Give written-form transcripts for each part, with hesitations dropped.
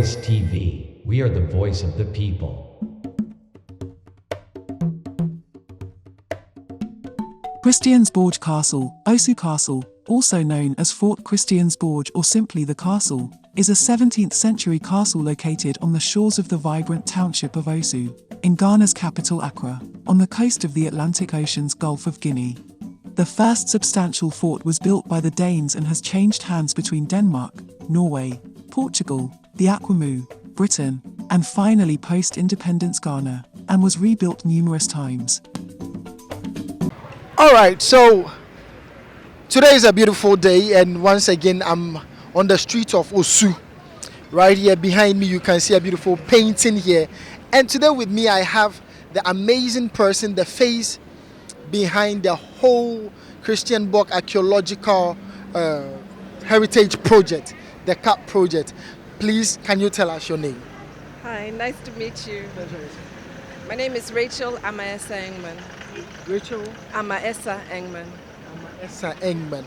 Voice TV. We are the voice of the people. Christiansborg Castle, Osu Castle, also known as Fort Christiansborg or simply the Castle, is a 17th century castle located on the shores of the vibrant township of Osu, in Ghana's capital Accra, on the coast of the Atlantic Ocean's Gulf of Guinea. The first substantial fort was built by the Danes and has changed hands between Denmark, Norway, Portugal, the Akwamu, Britain, and finally post-independence Ghana, and was rebuilt numerous times. All right, so today is a beautiful day, and once again I'm on the street of Osu. Right here behind me you can see a beautiful painting here, and today with me I have the amazing person, the face behind the whole Christiansborg Archaeological Heritage Project, the CAHP project. Please, can you tell us your name? Hi, nice to meet you. My name is Rachel Amaesa Engman. Rachel Amaesa Engman. Amaesa Engman.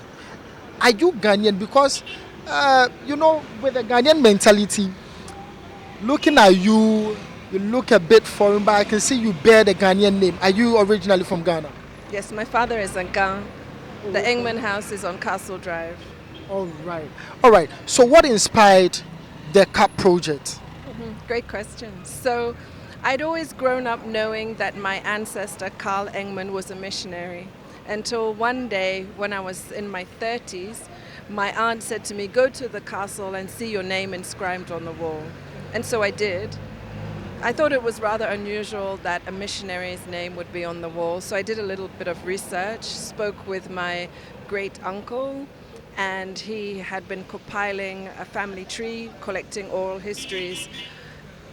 Are you Ghanaian? Because with the Ghanaian mentality, looking at you, you look a bit foreign, but I can see you bear the Ghanaian name. Are you originally from Ghana? Yes, my father is in Ghana. The Engman house is on Castle Drive. All right. So what inspired the CAHP project? Great question. So I'd always grown up knowing that my ancestor Carl Engman was a missionary, until one day when I was in my 30s, my aunt said to me, go to the castle and see your name inscribed on the wall. And so I did. I thought it was rather unusual that a missionary's name would be on the wall, so I did a little bit of research, spoke with my great uncle, and he had been compiling a family tree, collecting oral histories,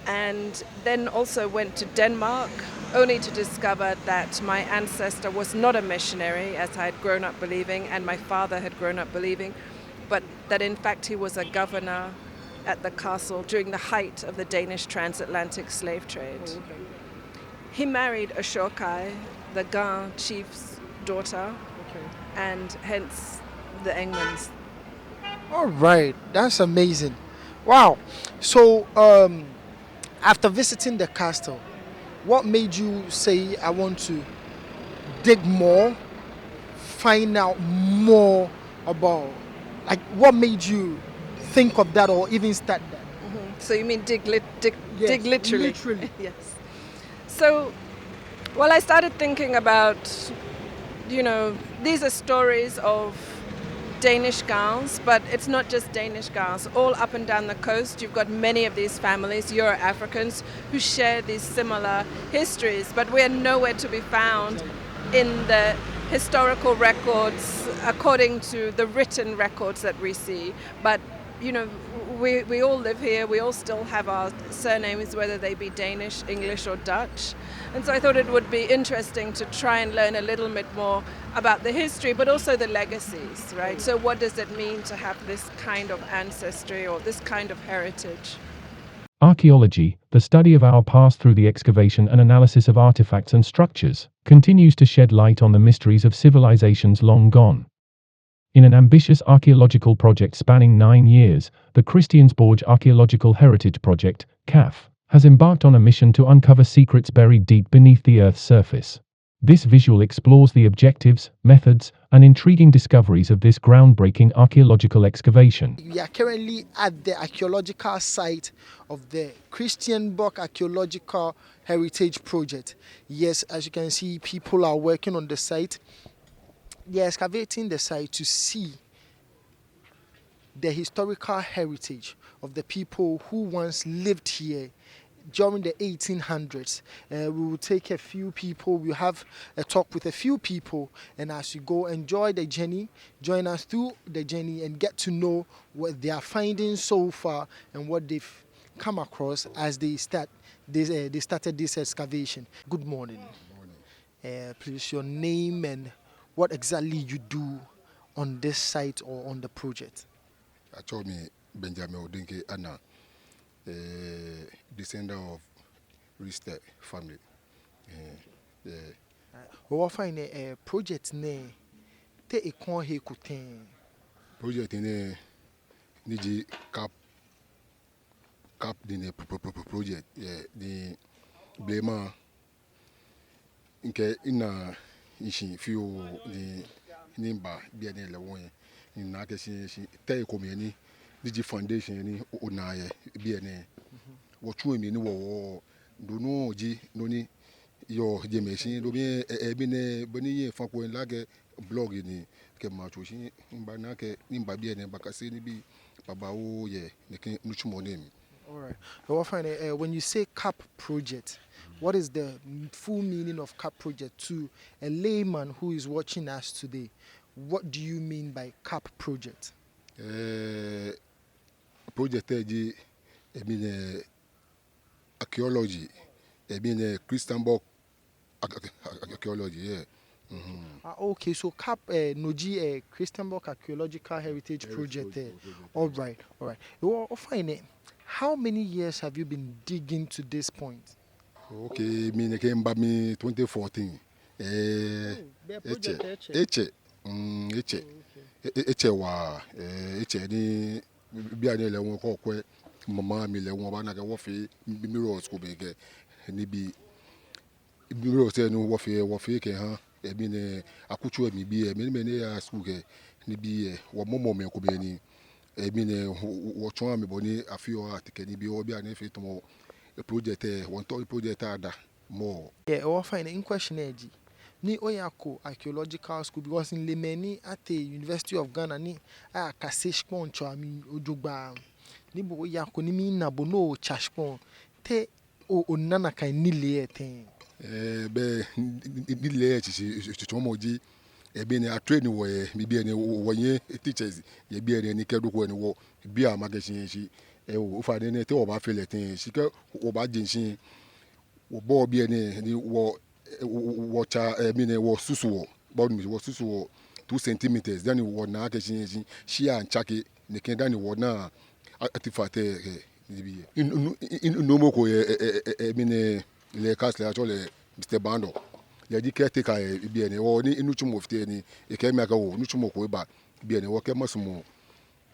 and then also went to Denmark, only to discover that my ancestor was not a missionary, as I had grown up believing, and my father had grown up believing, but that in fact he was a governor at the castle during the height of the Danish transatlantic slave trade. He married a Shokai, the Gan chief's daughter, and hence the Engmans. All right, that's amazing. Wow. So after visiting the castle, what made you say, I want to dig more, find out more about, like, what made you think of that or even start that? So you mean dig Yes, literally? Literally. Yes. So, well, I started thinking about, these are stories of Danish gowns, but it's not just Danish gowns. All up and down the coast, you've got many of these families, Euro-Africans, who share these similar histories, but we're nowhere to be found in the historical records according to the written records that we see. But we all live here, we all still have our surnames, whether they be Danish, English or Dutch. And so I thought it would be interesting to try and learn a little bit more about the history, but also the legacies, right? So what does it mean to have this kind of ancestry or this kind of heritage? Archaeology, the study of our past through the excavation and analysis of artifacts and structures, continues to shed light on the mysteries of civilizations long gone. In an ambitious archaeological project spanning 9 years, the Christiansborg Archaeological Heritage Project, CAHP, has embarked on a mission to uncover secrets buried deep beneath the Earth's surface. This visual explores the objectives, methods, and intriguing discoveries of this groundbreaking archaeological excavation. We are currently at the archaeological site of the Christiansborg Archaeological Heritage Project. Yes, as you can see, people are working on the site. They are excavating the site to see the historical heritage of the people who once lived here during the 1800s. We will take a few people, we'll have a talk with a few people, and as you go, enjoy the journey, join us through the journey and get to know what they are finding so far and what they've come across as they started this excavation. Good morning. Please, your name and what exactly you do on this site or on the project. I told me Benjamin Odinke Anna, descendant of Rister family. We find a project name. Te ekon he kuten. Project in Niji CAHP CAHP the project the blema nke ina ishi few the nimba bia ne lewon in na ke shi tay komeni digi foundation ni onaye bia ne wo chu mi ni wo do no ji no ni yo je machine do bien bi ne boni ye fa ko la ke blog ni ke ma chu shi mba na ke nimba bia ne bakase ni bi baba o ye ne ke nuchu mo nem. All right. Well, fine. When you say CAHP project, what is the full meaning of CAHP project to a layman who is watching us today? What do you mean by CAHP project? Project I mean archaeology. I mean Christiansborg archaeology. Yeah. Okay, so CAHP Noji Christiansborg Archaeological Heritage Project. All right, all right. Well, fine. How many years have you been digging to this point? Okay, me came back me 2014. Ni bia ne le won ko kwe mama mi le won ba na ke wo fi Murals ko be ke ni bi Murals no wo fi ke ha e bi ne akuchu mi bi e me ne ya school ke ni bi wo momo me ko be ni e bi ne wo chon mi boni afio atike ni bi o bi ane fi to project won to project ada more. Yeah, well, fine. In question, ni oyako archaeological school because in Lemeni at the University of Ghana ni a kaseshpon chami ojugba ni bo oyako ni mi na bono chashpon te o nana kan ni le ten Be ni le chi chomoji e bi ni a train wo e mi bi ni wo yen teachers ye bi ni ni kedu ko ni wo bi a magazine shi e o fa ni te o ba fele ten shi ke o ba jinsin wo bo bi ni wo water mean was susu body was susu 2 centimeters then wo na ke shin shi an chake ne ken dan wo na artifact bi no mo ko mean le castle actually Mr. Bando le di ke take bi ene wo ni inu chumo fite ni e ke me aka wo nu chumo ko ba bi ene wo ke masumo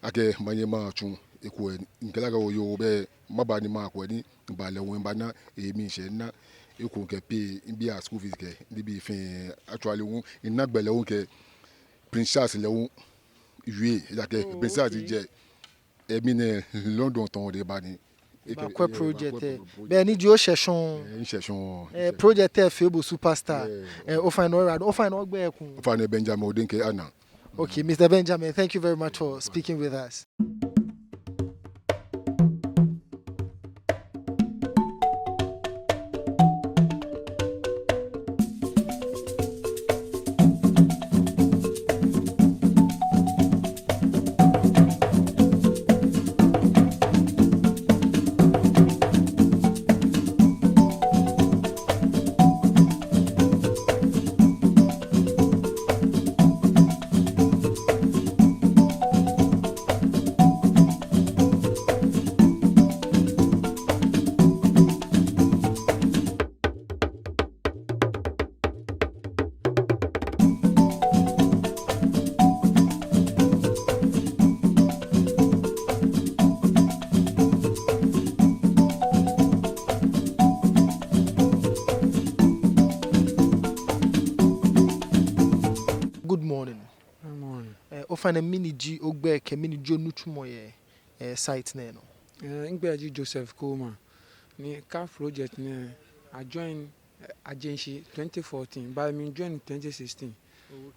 ake manye ma chu e ko nkela ga wo yo be maba ni ma ko ni ba le won ba na e mi she na you can pay in be a school fees ke ni bi fin actually won in na gbele won ke princess le won yue la ke princess je e mi ne London ton de ba ni ba kwa project be ni jo session project febo superstar o fine ogbe ekun o fine Benjamin Odenke ana. Okay, Mr. Benjamin, thank you very much for speaking with us. Good morning. Good morning. Ofana mini G ogbe ke mini jo nutumo ye site na no. Ngbeji Joseph Koma ni CAHP project ni I join agency 2014 but me join 2016.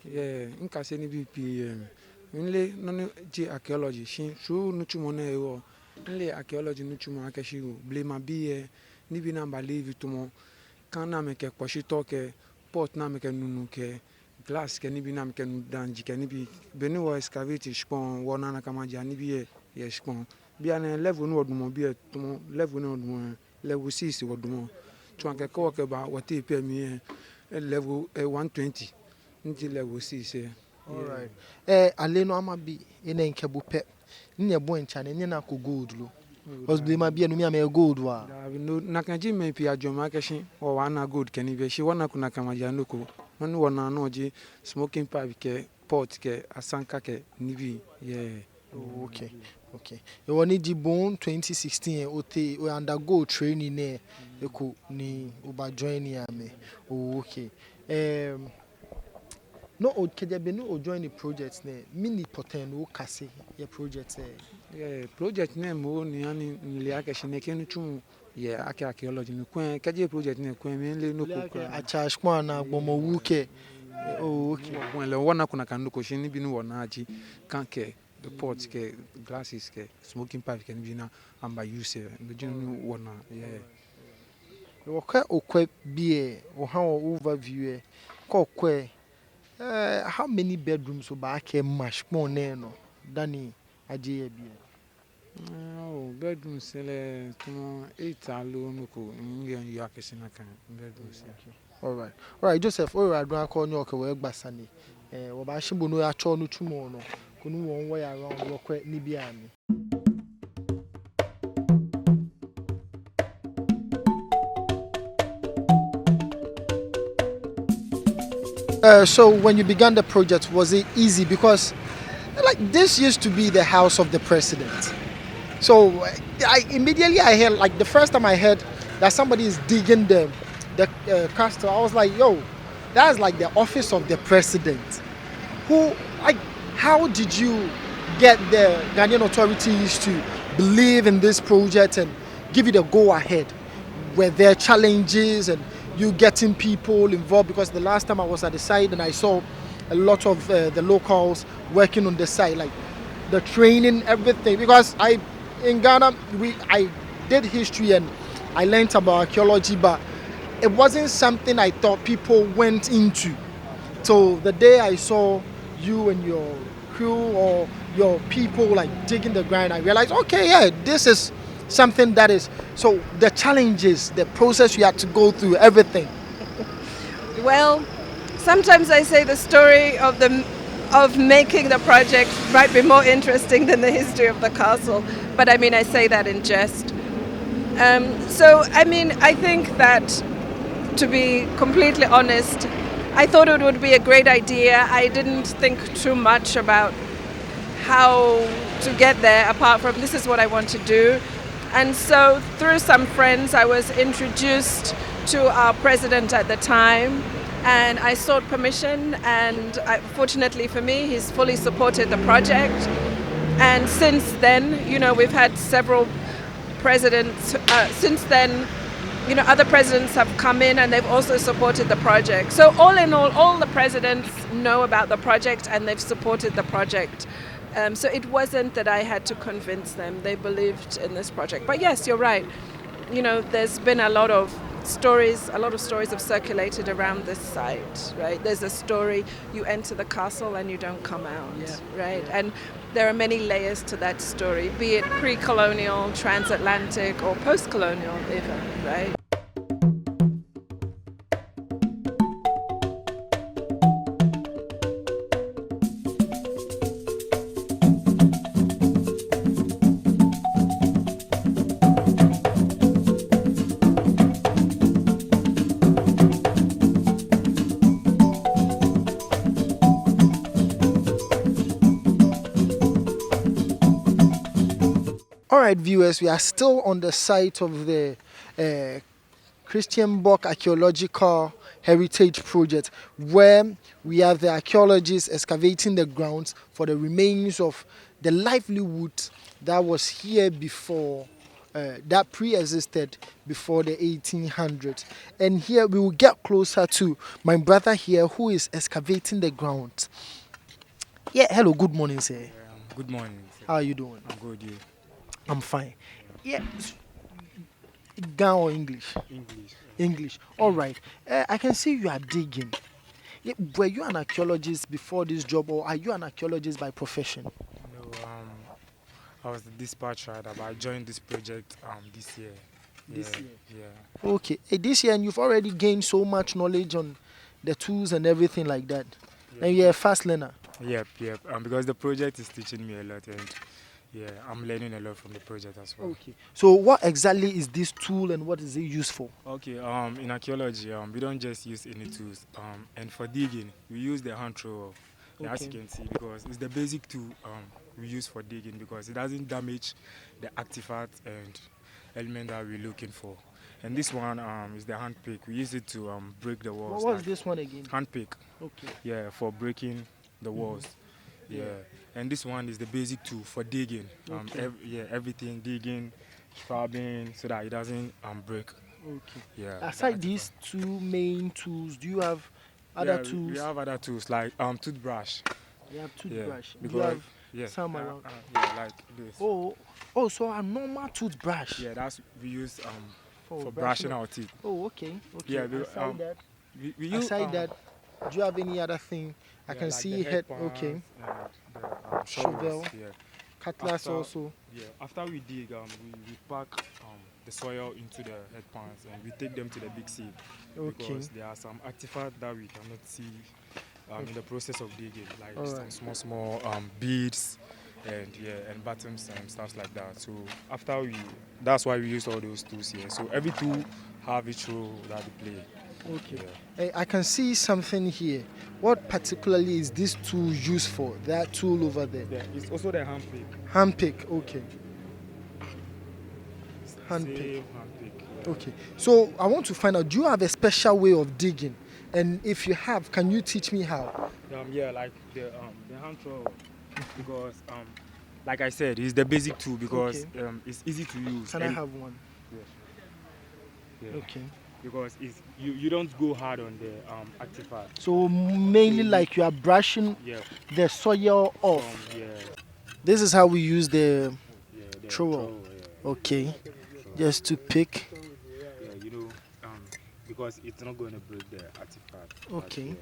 Yeah, nka se ni BPM. Nle no G archaeology shin so nutumo na ewo. Nle archaeology nutumo akeshi go blema bi ni bi na ba leave tumo kan na me ke kwashito ke port na me ke nunu ke glass ke ni bi na me ke danji ke ni bi beni wo excavate spon wo na kama ja ni bi ye spon bi an level no odumo bi tumo level no odumo level 6 odumo to an ke ko ke ba wo te pe mi level 120 nti level 6 all right ale no ama bi ene nke bu pe ni ebo encha ne na ko gold lo os blema bi enu mi am gold wa na kan ji me pi ajoma ke shin o wa na gold ke ni be shi wona kuna kama ja no ko wona no ji smoking pipe ke pot ke asanka ke ni bi Oh, okay. Okay. You want to born 2016 ote we undergo training there. Eko ni uba join me. Oh, okay. No o keje be no o join the project ne. Mini poten o kase your project Yeah, project name mo ni ani niliaka shineke no twum yeah archaeology no kwen kaje project ne kwen me no ko a charge kwa na gbomo wuke. Oh, okay. When le wana kuna kan ko shini bi no wona aji kan ke the pots ke glasses ke smoking pipe ke bi na amba use be jinu wona yeah. Okwe bie o ha overview kokwe how many bedrooms so ba ke mash pon no dani aje bie. Oh, bedroom sele to 8 alone ko ngiyan yakesi na kan bedroom sele. All right, Joseph, all right, don't call you okay, Basani. Oba Shimbo no ya cho no tumo no. Kunu won way around work ni biami. So when you began the project, was it easy? Because like this used to be the house of the president. So I immediately I heard like the first time I heard that somebody is digging the castle, I was like, yo, that's like the office of the president. Who, like, how did you get the Ghanaian authorities to believe in this project and give it a go ahead? Were there challenges and you getting people involved? Because the last time I was at the site and I saw a lot of the locals working on the site, like the training, everything. Because in Ghana, I did history and I learned about archaeology, but it wasn't something I thought people went into. So the day I saw you and your crew or your people like digging the ground, I realized, okay, yeah, this is something that is. So the challenges, the process you had to go through, everything. Well, sometimes I say the story of making the project might be more interesting than the history of the castle, but I mean I say that in jest. So I mean I think that, to be completely honest, I thought it would be a great idea. I didn't think too much about how to get there apart from this is what I want to do. And so through some friends I was introduced to our president at the time, and I sought permission, and fortunately for me he's fully supported the project. And since then, you know, we've had several presidents since then. You know, other presidents have come in and they've also supported the project. So all in all the presidents know about the project and they've supported the project. So it wasn't that I had to convince them. They believed in this project. But yes, you're right. You know, there's been a lot of stories have circulated around this site, right? There's a story, you enter the castle and you don't come out, right? And there are many layers to that story, be it pre-colonial, transatlantic, or post-colonial even, right? Alright, viewers, we are still on the site of the Christiansborg Archaeological Heritage Project, where we have the archaeologists excavating the grounds for the remains of the livelihood that was here before, that pre-existed before the 1800s. And here we will get closer to my brother here who is excavating the ground. Yeah, hello, good morning, sir. Good morning. Sir. How are you doing? I'm good. You? I'm fine. Yeah. Ghana or English? English. English. All right. I can see you are digging. Yeah, were you an archaeologist before this job, or are you an archaeologist by profession? No, I was the dispatcher, but I joined this project this year. This year? Yeah. Okay. This year, and you've already gained so much knowledge on the tools and everything like that. Yeah. And you're a fast learner. Yep. Because the project is teaching me a lot, and yeah, I'm learning a lot from the project as well. Okay. So what exactly is this tool and what is it used for? Okay. In archaeology, we don't just use any tools. And for digging, we use the hand thrower. as you can see, because it's the basic tool we use for digging, because it doesn't damage the artifacts and element that we're looking for. And this one is the hand pick. We use it to break the walls. What was this one again? Hand pick. Okay. Yeah, for breaking the walls. Yeah. And this one is the basic tool for digging. Everything digging, scrubbing, so that it doesn't break. Okay. Yeah. Aside these two main tools, do you have other tools? We have other tools like toothbrush. You have toothbrush. Yeah, do you have some around? Like this. Oh, so a normal toothbrush. Yeah, that's we use for brushing our teeth. Oh, okay. Yeah, aside that, we use, that, do you have any other thing? I can like see the okay. The Shovel. Yeah. Cutlass also. Yeah. After we dig, we pack the soil into the head pans and we take them to the big sieve. Okay. Because there are some artifacts that we cannot see in the process of digging, like some small beads and buttons and stuff like that. So that's why we use all those tools here. So every tool have its role that they play. Okay. Yeah. I can see something here. What particularly is this tool used for? That tool over there. Yeah, it's also the hand pick. Hand pick. Okay. Hand pick. Hand pick. Yeah. Okay. So I want to find out. Do you have a special way of digging? And if you have, can you teach me how? Like the hand trowel, because like I said, it's the basic tool because it's easy to use. Can I have one? Yeah. Okay. Because you don't go hard on the artifact. So mainly like you are brushing the soil off. This is how we use the trowel. Okay. Just to pick. Because it's not going to break the artifact. Okay.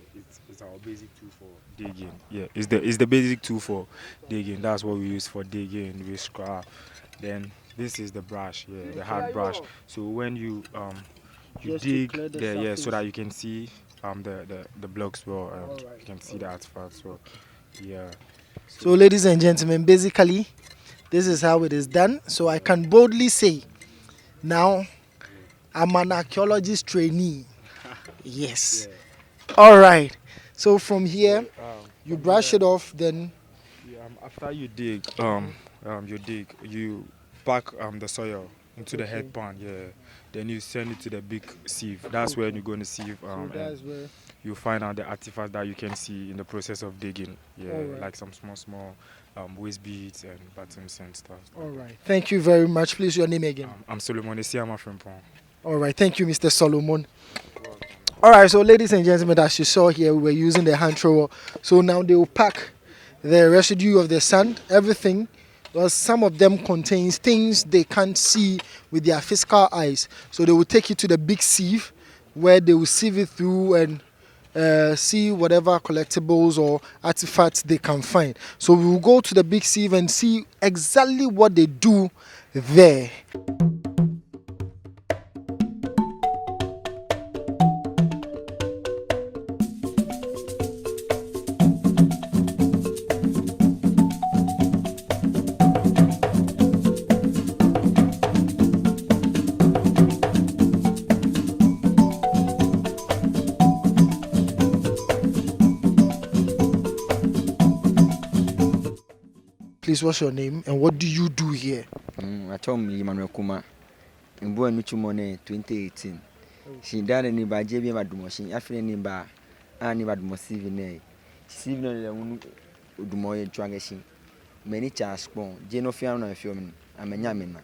It's our basic tool for digging. Yeah, it's the basic tool for digging. That's what we use for digging. We scrap. Then this is the brush. Yeah, the hard brush. So when you dig there, so that you can see the blocks well. You can see the artifacts well. Yeah. So ladies and gentlemen, basically, this is how it is done. So I can boldly say, now I'm an archaeologist trainee. Yes. Yeah. All right. So from here, you brush it off. Then after you dig, you pack the soil into the head pan. Yeah. Then you send it to the big sieve. That's where you're going to sieve. So that's where you find out the artifacts that you can see in the process of digging. Yeah, like some small waste beads and buttons and stuff. All right. Thank you very much. Please, your name again. I'm Solomon. I'm from Pong. All right, thank you, Mr. Solomon. All right, so ladies and gentlemen, as you saw here, we were using the hand trowel. So now they will pack the residue of the sand, everything, because some of them contains things they can't see with their physical eyes. So they will take it to the big sieve, where they will sieve it through and see whatever collectibles or artifacts they can find. So we will go to the big sieve and see exactly what they do there. Please, what's your name and what do you do here? I told me Emmanuel Kuma. In born in 2018. She died in by JB Madumoshi, after any bar, and about Mosivine. She lived Udumoy Trangashi. Many chars spawn, Genofiana and Fiumin, and Menyamina.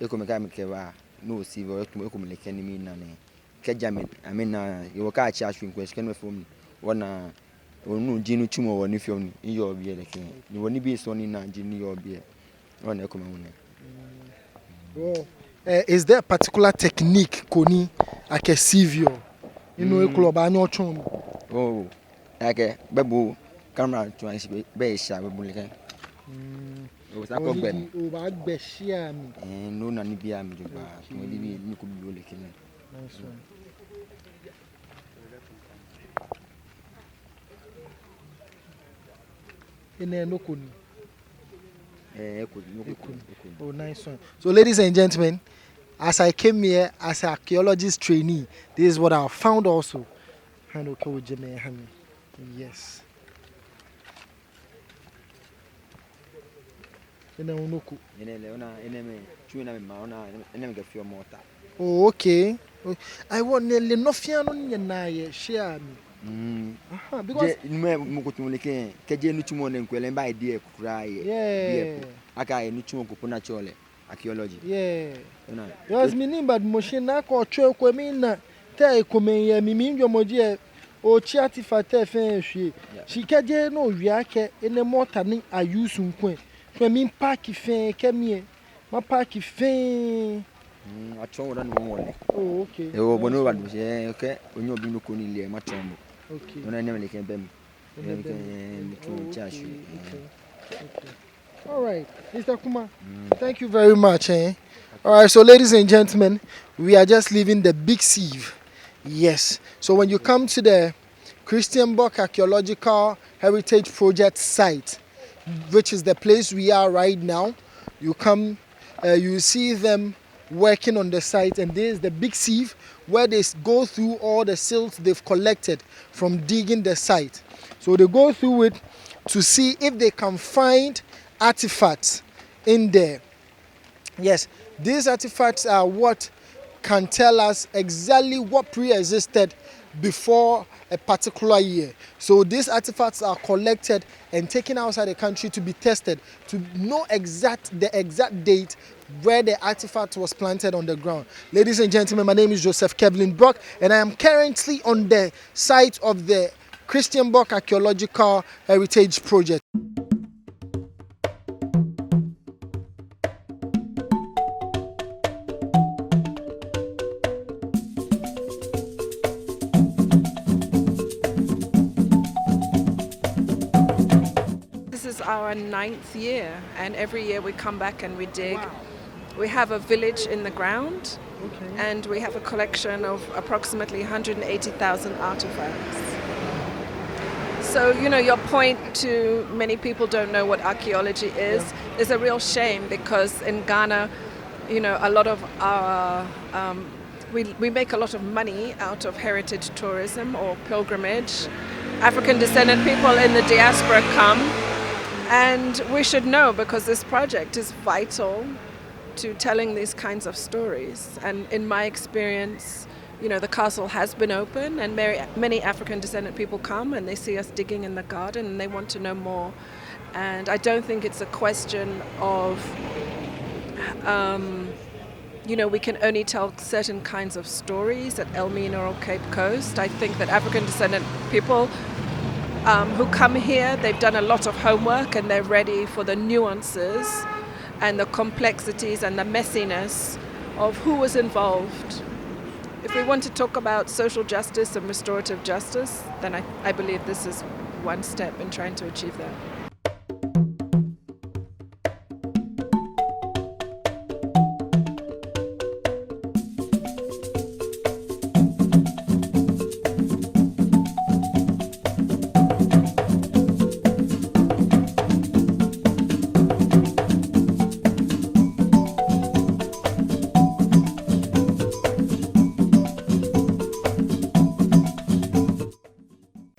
Economicava, no civil to Economic enemy nane. Kajamin, I mean, you will catch us in question from one. No Gino Chumo or Nifion in your beer. You will be so in your beer. One economy. Is there a particular technique, Koni, I can see you? You know, a club, I know. Oh, like a babu camera to answer base. I will be like over Bessia and no Nanibia, you could be looking. Nice one. Oh, nice one. So, ladies and gentlemen, as I came here as an archaeologist trainee, this is what I found also. Yes. ina unuku. Ene ona ene me tumi na me ma ona ene me gafio mortar. Oh, okay. I want nearly no fear on your naye share me. Because me mukutumulike keje nu tumo ne nkwele mba idea kukura ye. yeah. Aka ye nu tumo kupona chole archaeology. Yeah. Because me nimba machine na ko twe ko me na te ko me ye mi ndwo moje o chi artifact fe hwe. Shi keje no wiake ene mortar ni ayusu nkwen. So me pack fe kemie. Ma pack fe Achon no one. Oh, okay. E o bono wadu je okay onyo bi no koni le ma chombo. Okay. Ona ne me ken bem. All right, Mr. Kuma, thank you very much. All right, so ladies and gentlemen, we are just leaving the big sieve. Yes, so when you come to the Christiansborg Archaeological Heritage Project site, which is the place we are right now, you come, you see them working on the site, and this is the big sieve where they go through all the silt they've collected from digging the site. So they go through it to see if they can find artifacts in there. Yes, these artifacts are what can tell us exactly what pre-existed before a particular year. So these artifacts are collected and taken outside the country to be tested to know the exact date where the artifact was planted on the ground. Ladies and gentlemen, my name is Joseph Kevelyn-Brocke, and I am currently on the site of the Christiansborg Archaeological Heritage Project. This is our 9th year, and every year we come back and we dig. Wow. We have a village in the ground, and we have a collection of approximately 180,000 artifacts. So, you know, your point to many people don't know what archaeology is a real shame, because in Ghana, you know, a lot of our, we make a lot of money out of heritage tourism or pilgrimage. African descendant people in the diaspora come, and we should know, because this project is vital to telling these kinds of stories. And in my experience, you know, the castle has been open, and many African descendant people come and they see us digging in the garden and they want to know more. And I don't think it's a question of, you know, we can only tell certain kinds of stories at Elmina or Cape Coast. I think that African descendant people who come here, they've done a lot of homework and they're ready for the nuances and the complexities and the messiness of who was involved. If we want to talk about social justice and restorative justice, then I believe this is one step in trying to achieve that.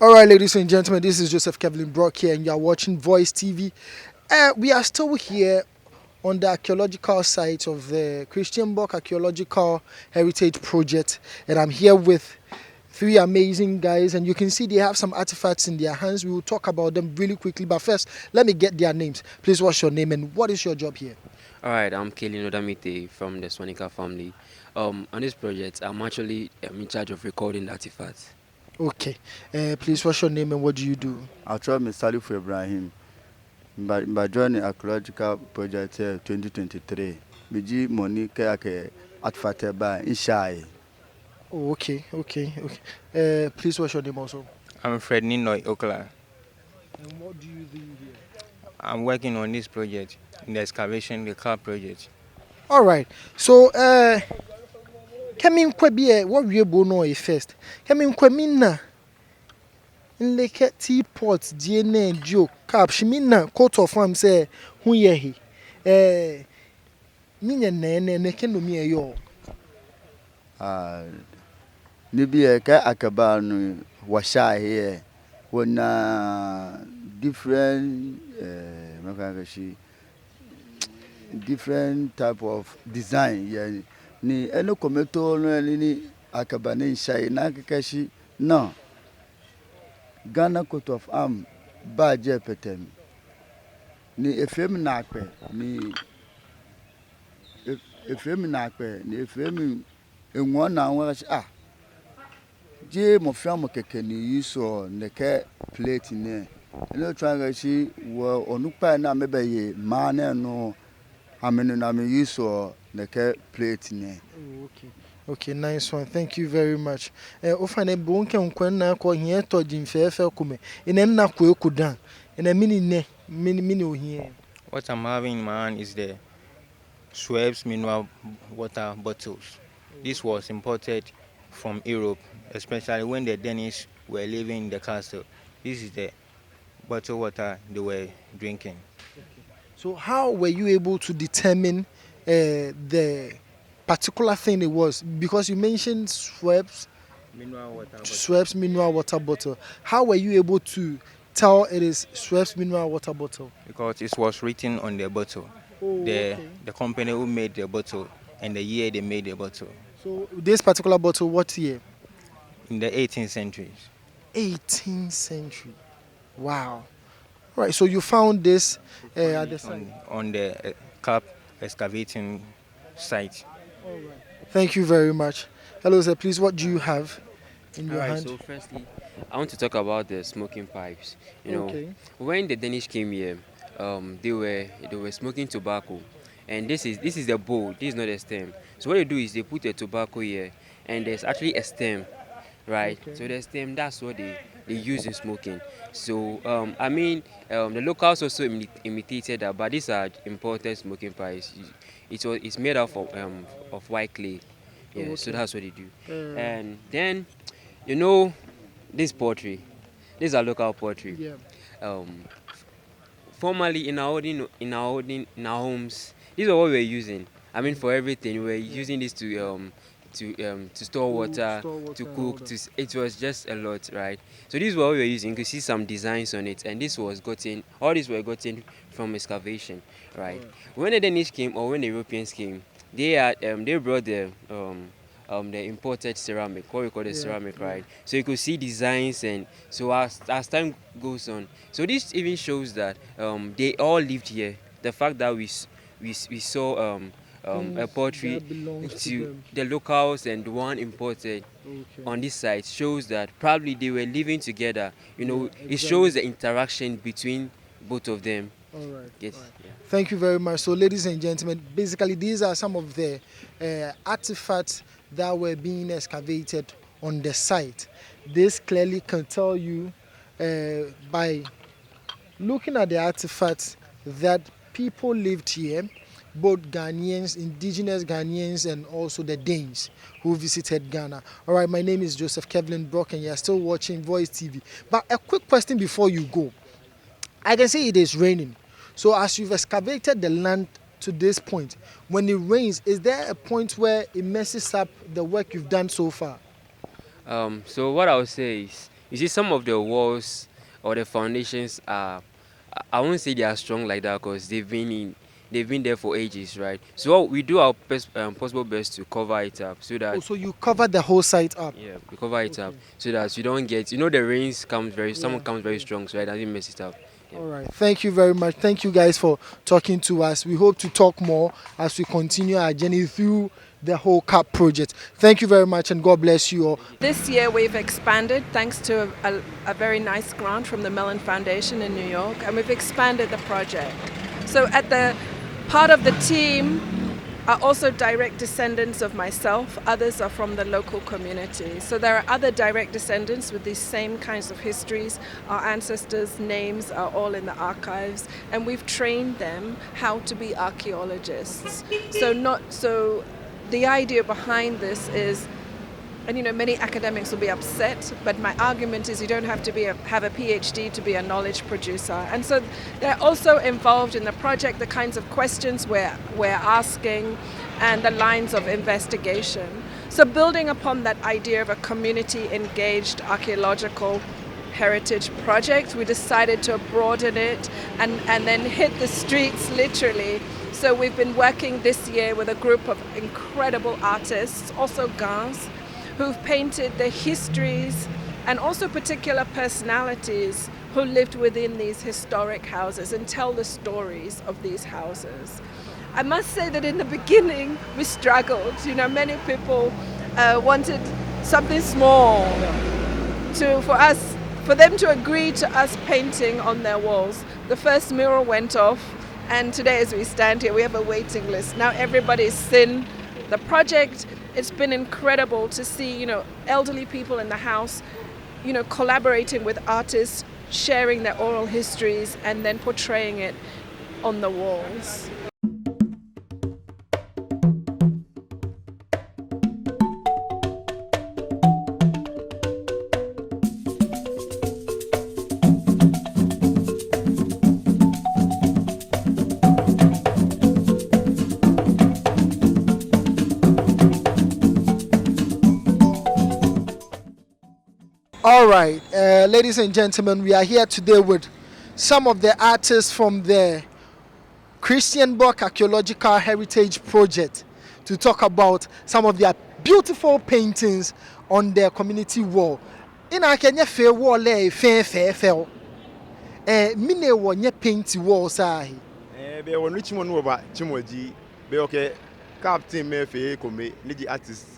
All right, ladies and gentlemen, this is Joseph Kevelyn-Brocke here, and you are watching Voice TV. We are still here on the archaeological site of the Christiansborg Archaeological Heritage Project, and I'm here with three amazing guys, and you can see they have some artifacts in their hands. We will talk about them really quickly, but first, let me get their names. Please, what's your name and what is your job here? All right, I'm Kevelyn-Brocke from the Swanika family. On this project, I'm actually in charge of recording the artifacts. Okay. Please, what's your name and what do you do? I'll try Mr. Salif Ibrahim. By joining Archaeological Project here 2023. Biji money ke artifact by Ishai. Oh, okay. Please, what's your name also? I'm Fred Ninoy Okla. And what do you do here? I'm working on this project, in the excavation, the CAHP project. All right. So, Kemin kwebie what we bo no first. Kemin kwemina nleke teapot DNA joke cap shimina coat of farm say hu ye he. Minya ne kendo mi eyo. Ni bi ka akaba no washa here when different makakashi different type of design yɛ ni ɛno kɔmɛtɔ no ni akaba ne nhyɛ na kɛkɛhyi na Ghana coat of arm badge petem ni efem na akpɛ ni efem na akpɛ ni efem enwo na anwa je mo fam keke ni yuso ne ke plate ne eno twanga shi wo onupa na mebeye ma na no amenu na me yuso ne ke plate ne. Okay, nice one. Thank you very much. Ofane bonke nkwanna ko hie to jimfefe kume. Ina na ko ekudan. Ina mini ohie. What I'm having in my hand is the Schweppes mineral water bottles. This was imported from Europe, especially when the Danish were living in the castle. This is the bottled water they were drinking. Okay. So how were you able to determine the particular thing it was? Because you mentioned Schweppes mineral water bottle. How were you able to tell it is Schweppes mineral water bottle? Because it was written on the bottle. The company who made the bottle and the year they made the bottle. So this particular bottle, what year? In the 18th century. 18th century. Wow. All right. So you found this at the site? On the CAHP excavating site. All right. Thank you very much. Hello, sir. Please, what do you have in your hand? So firstly, I want to talk about the smoking pipes. You know, when the Danish came here, they were smoking tobacco, and this is the bowl. This is not a stem. So what they do is they put the tobacco here, and there's actually a stem, right? So the stem, that's what they use in smoking. So the locals also imitated that, but these are imported smoking pipes. It's made out of white clay. Yeah, so that's what they do. And then, you know, this pottery. These are local pottery. Yeah. Formerly in our homes, these are what we're using. I mean, for everything, we're using this to store water, to cook. It was just a lot, right? So this is what we were using. You can see some designs on it, and all these were gotten from excavation, right? When the Danish came, or when the Europeans came, they brought the imported ceramic, what we call the ceramic, right? So you could see designs, and so as time goes on, so this even shows that they all lived here. The fact that we saw a pottery to the locals and one imported on this site shows that probably they were living together. You know, it shows the interaction between both of them. All right. Yes. All right. Yeah. Thank you very much. So, ladies and gentlemen, basically these are some of the artifacts that were being excavated on the site. This clearly can tell you by looking at the artifacts that people lived here, both Ghanaians, indigenous Ghanaians, and also the Danes who visited Ghana. All right, my name is Joseph Kevelyn-Brocke, and you're still watching Voice TV. But a quick question before you go. I can see it is raining. So as you've excavated the land to this point, when it rains, is there a point where it messes up the work you've done so far? So what I would say is, you see, some of the walls or the foundations are, I won't say they are strong like that because they've been there for ages, right? So we do our possible best to cover it up so that. Oh, so you cover the whole site up? Yeah, we cover it up so that you don't get, the rains comes someone comes very strong, so it doesn't mess it up. Yeah. All right. Thank you very much. Thank you guys for talking to us. We hope to talk more as we continue our journey through the whole CAHP project. Thank you very much, and God bless you all. This year we've expanded thanks to a very nice grant from the Mellon Foundation in New York, and we've expanded the project. So at the part of the team are also direct descendants of myself. Others are from the local community. So there are other direct descendants with these same kinds of histories. Our ancestors' names are all in the archives, and we've trained them how to be archaeologists. So the idea behind this is, and many academics will be upset, but my argument is you don't have to have a PhD to be a knowledge producer. And so they're also involved in the project, the kinds of questions we're asking and the lines of investigation. So building upon that idea of a community engaged archaeological heritage project. We decided to broaden it and then hit the streets literally. So we've been working this year with a group of incredible artists, also Gans, who've painted the histories and also particular personalities who lived within these historic houses and tell the stories of these houses. I must say that in the beginning we struggled. You know, many people wanted something small for them to agree to us painting on their walls. The first mural went off, and today as we stand here we have a waiting list. Now everybody's seen the project. It's been incredible to see, you know, elderly people in the house, you know, collaborating with artists, sharing their oral histories and then portraying it on the walls. All right, ladies and gentlemen, we are here today with some of the artists from the Christiansborg Archaeological Heritage Project to talk about some of their beautiful paintings on their community wall. In our Kenya fair wall, fair. Mine wonye paint wall sahi. Be one rich man over Chimoji, be okay. Captain me fair come, niji artists.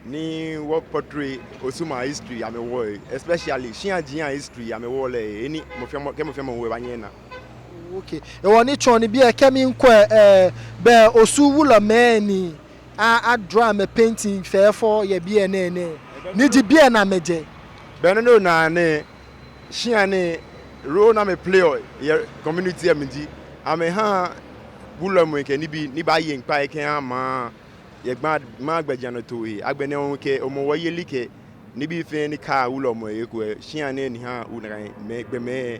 Ni work portray Osuma history I'm a war, especially Shianjian history I'm a war any mofemo we banyena. Okay. E woni choni bi e kemi nkwa be osuwula mani a draw me painting fair for ye bi ene ni di bi na meje. Be no na ne Shiane role na me play ye community amji am ha wula mo ke ni ba ye npa ke ama ye ma gbajano to yi agbene won ke omo wo yeli ke ni bi fe ni ka wulo mo e ko Shiane ni ha unan me gbe me.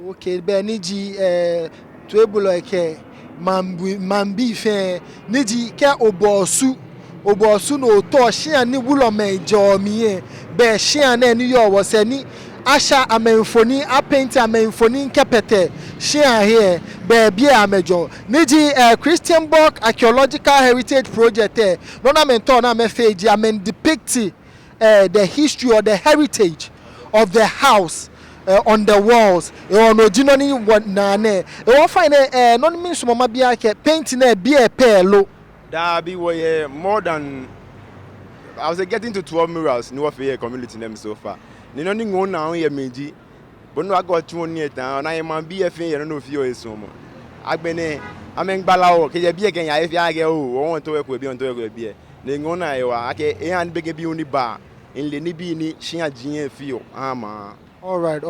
Okay, be ni ji to ebulo ke mambi fe ni ji ke obosu no to Shiane wulo me jo mi be Shiane ni yo wo se ni asha amenfoni a paint amenfoni nkepete share here be amejo niji Christiansborg Archaeological Heritage Project no na mentor na me feji amen depict the history or the heritage of the house on the walls no jino ni na ne won find no mean so mama bia ke paint na bia pelo that be more than I was getting to 12 murals no for community name so far. Ni no ni ngo na ye meji but no ago tu oni etan na ye man bi efe ye no fi o eso mo agbene amengbala o ke ye bi egen ya efe age o won to we ko bi on to we ko bi ni ngo na ye wa ake e han bege bi oni ba in le ni bi ni hia jin fi o ama. All right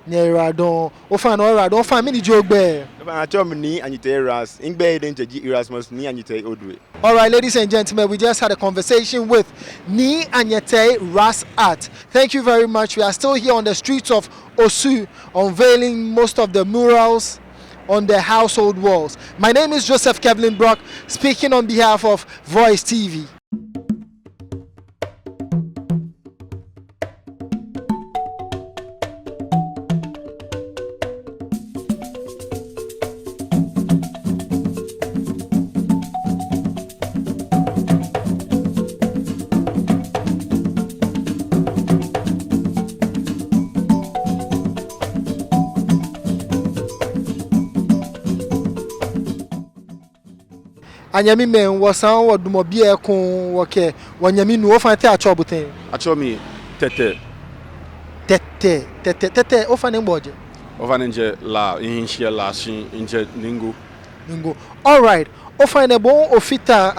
nyera don o fa no ra don fa mi ni jogbe na chom ni anyite ras ingbe den cheji Erasmus ni anyite odwe. All right, ladies and gentlemen, we just had a conversation with Ni Anyete Ras Art. Thank you very much. We are still here on the streets of Osu, unveiling most of the murals on the household walls. My name is Joseph Kevelyn-Brocke, speaking on behalf of Voice TV. Anyami men wasan wodumo bi ekun woke wanyami nu ofan te achobuten achomi tete ofan ngboje ofan nje la inhia la shin nje ningo. All right, ofan ebo ofita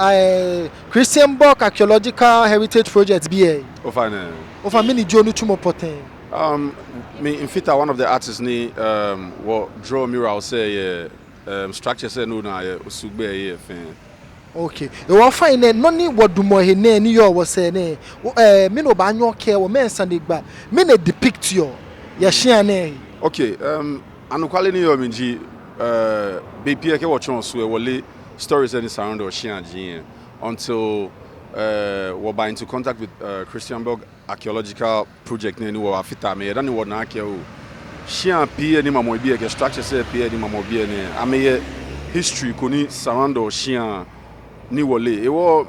Christiansborg Archaeological Heritage Project bi ofan mini jonu chumo poten me infita one of the artists ni what draw mural say structure say no na osugbe ye fen. Okay, you find no ni wodumo he ne ni yo wo say ne me no ba anyo ke wo men sandigba me na depict yo ye hia ne. Okay, anukwale ni yo minji be pie ke wo chon so e wole stories any surround or hia jin until we by into contact with Christiansborg archaeological project ne wo afita me da ne wo na ake o hia pie ni mamo bi e structure say pie ni mamo bi ne ameye history koni surround o hia ni wole e wo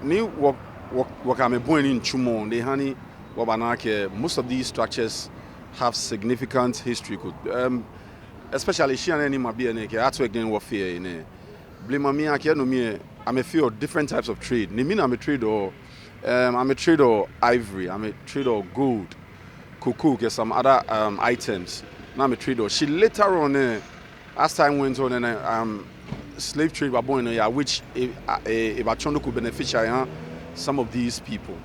ni wo ka me bon ni nchumo de hani wo ba na ake. Most of these structures have significant history especially hia ni mabi ne ke artwork den wo fear ne blame me ake no me I'm a few different types of trade. Ni mean I'm a trader I'm a trader ivory, I'm a trader gold, cocoa, get some other items. Now I'm a trader. She later on, as time went on, and slave trade was born, which if I could benefit some of these people.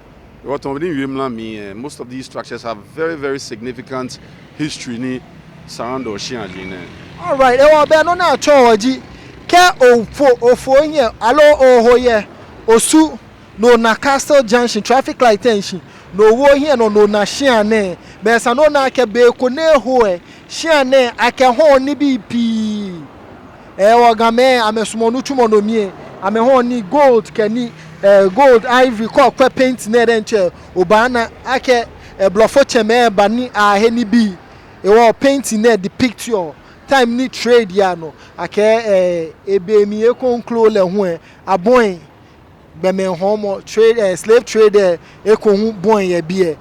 What most of these structures have very, very significant history surround Ocean. All right, no charge. Ke ofo yen alo oho ye osu no na Castle Junction traffic light tension no wo here no na shiane be sa no na ke be ko ne ho e shiane ake ho ni bi pi wo ga me amesumo no tumo no mie ame ho ni gold ke ni gold ivory ko paint na den che obana ake blofo cheme ba ni a he ni bi e wo paint na the picture time ni trade ya no ake ebe mi e conclude le ho abon be men homo trade slave trade e ko hu bon ye bi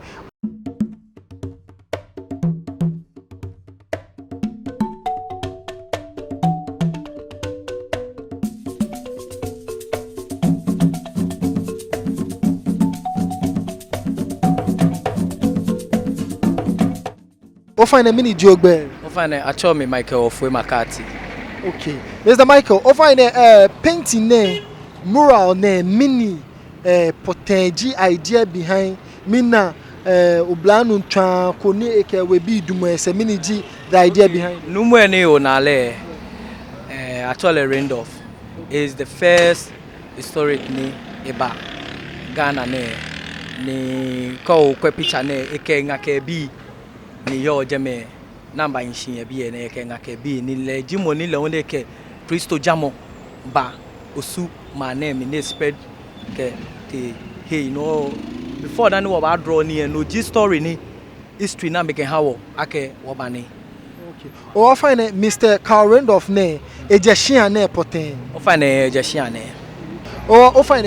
o find a mini jogbe o find a cho me Michael of Makati. Okay, Mr. Michael, o find a painting ne mural ne mini potential idea behind mina oblanu twa koni eke we bi dumo ese mini ji the idea behind numu ene o na le actually Randolph is the first historic ni eba Ghana ne ni ko kwa picture ne eke ngake bi ni yo jeme namba inshin e bi ene eke ngake bi ni le jimo ni le wonde ke Christo jamo ba osu my name in spread ke hey no before that no about draw ni no G story ni history na make hawo ake wo bani. Okay, o find Mr. Carl Randolph ne ejeshian na poten o find ejeshian ne o find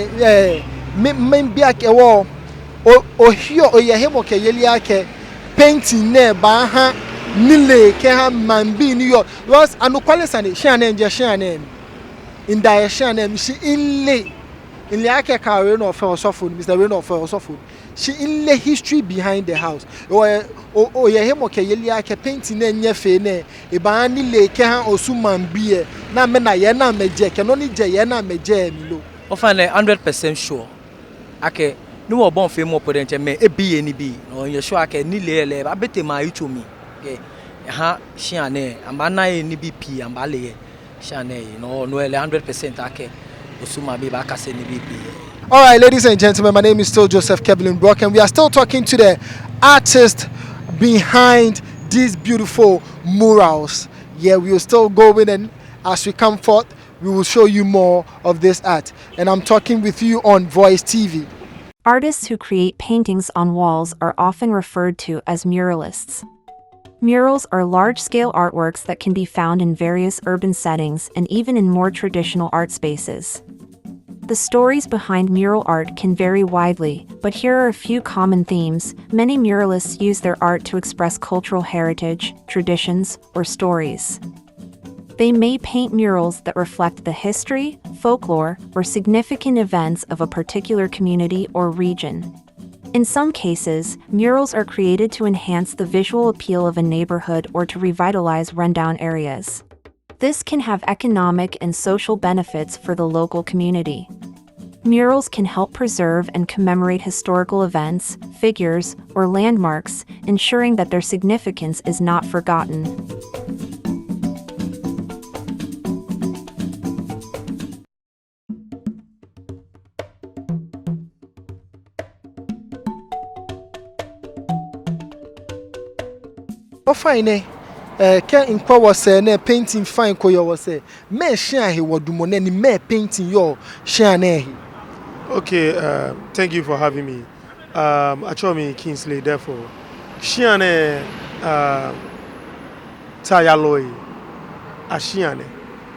men bi ake wo o hio o ye hemo ke yeli ake painting ne ba ha nile ke ha man bi New York was anukwale sane shian na ejeshian na in direction and she inlay in the Archaeological reign of Mr. Reign of Osofo. She inlay history behind the house. O ye hemo ke yeli ake painting na nyefe ne e ba ni le ke ha osuman bie na me na ye na meje ke no ni je ye na meje mi lo. O find 100% sure. Ake no wo bon fe mo podente me e bie ni bi no ye sure ake ni le abete ma yucho mi. Ke ha shiane amba na e ni bi pi amba le no 100% ake osuma be ba kase ni bibi. All right, ladies and gentlemen, my name is still Joseph Kevelyn-Brocke, and we are still talking to the artist behind these beautiful murals. Yeah, we will still going, and as we come forth, we will show you more of this art. And I'm talking with you on Voice TV. Artists who create paintings on walls are often referred to as muralists. Murals are large-scale artworks that can be found in various urban settings and even in more traditional art spaces. The stories behind mural art can vary widely, but here are a few common themes. Many muralists use their art to express cultural heritage, traditions, or stories. They may paint murals that reflect the history, folklore, or significant events of a particular community or region. In some cases, murals are created to enhance the visual appeal of a neighborhood or to revitalize rundown areas. This can have economic and social benefits for the local community. Murals can help preserve and commemorate historical events, figures, or landmarks, ensuring that their significance is not forgotten. O fine ke inko was na painting fine ko yo was me share he wodumo na ni me painting yo share na he. Okay, thank you for having me. Achomi Kingsley, therefore. Shiane Tayaloi, Ashiane,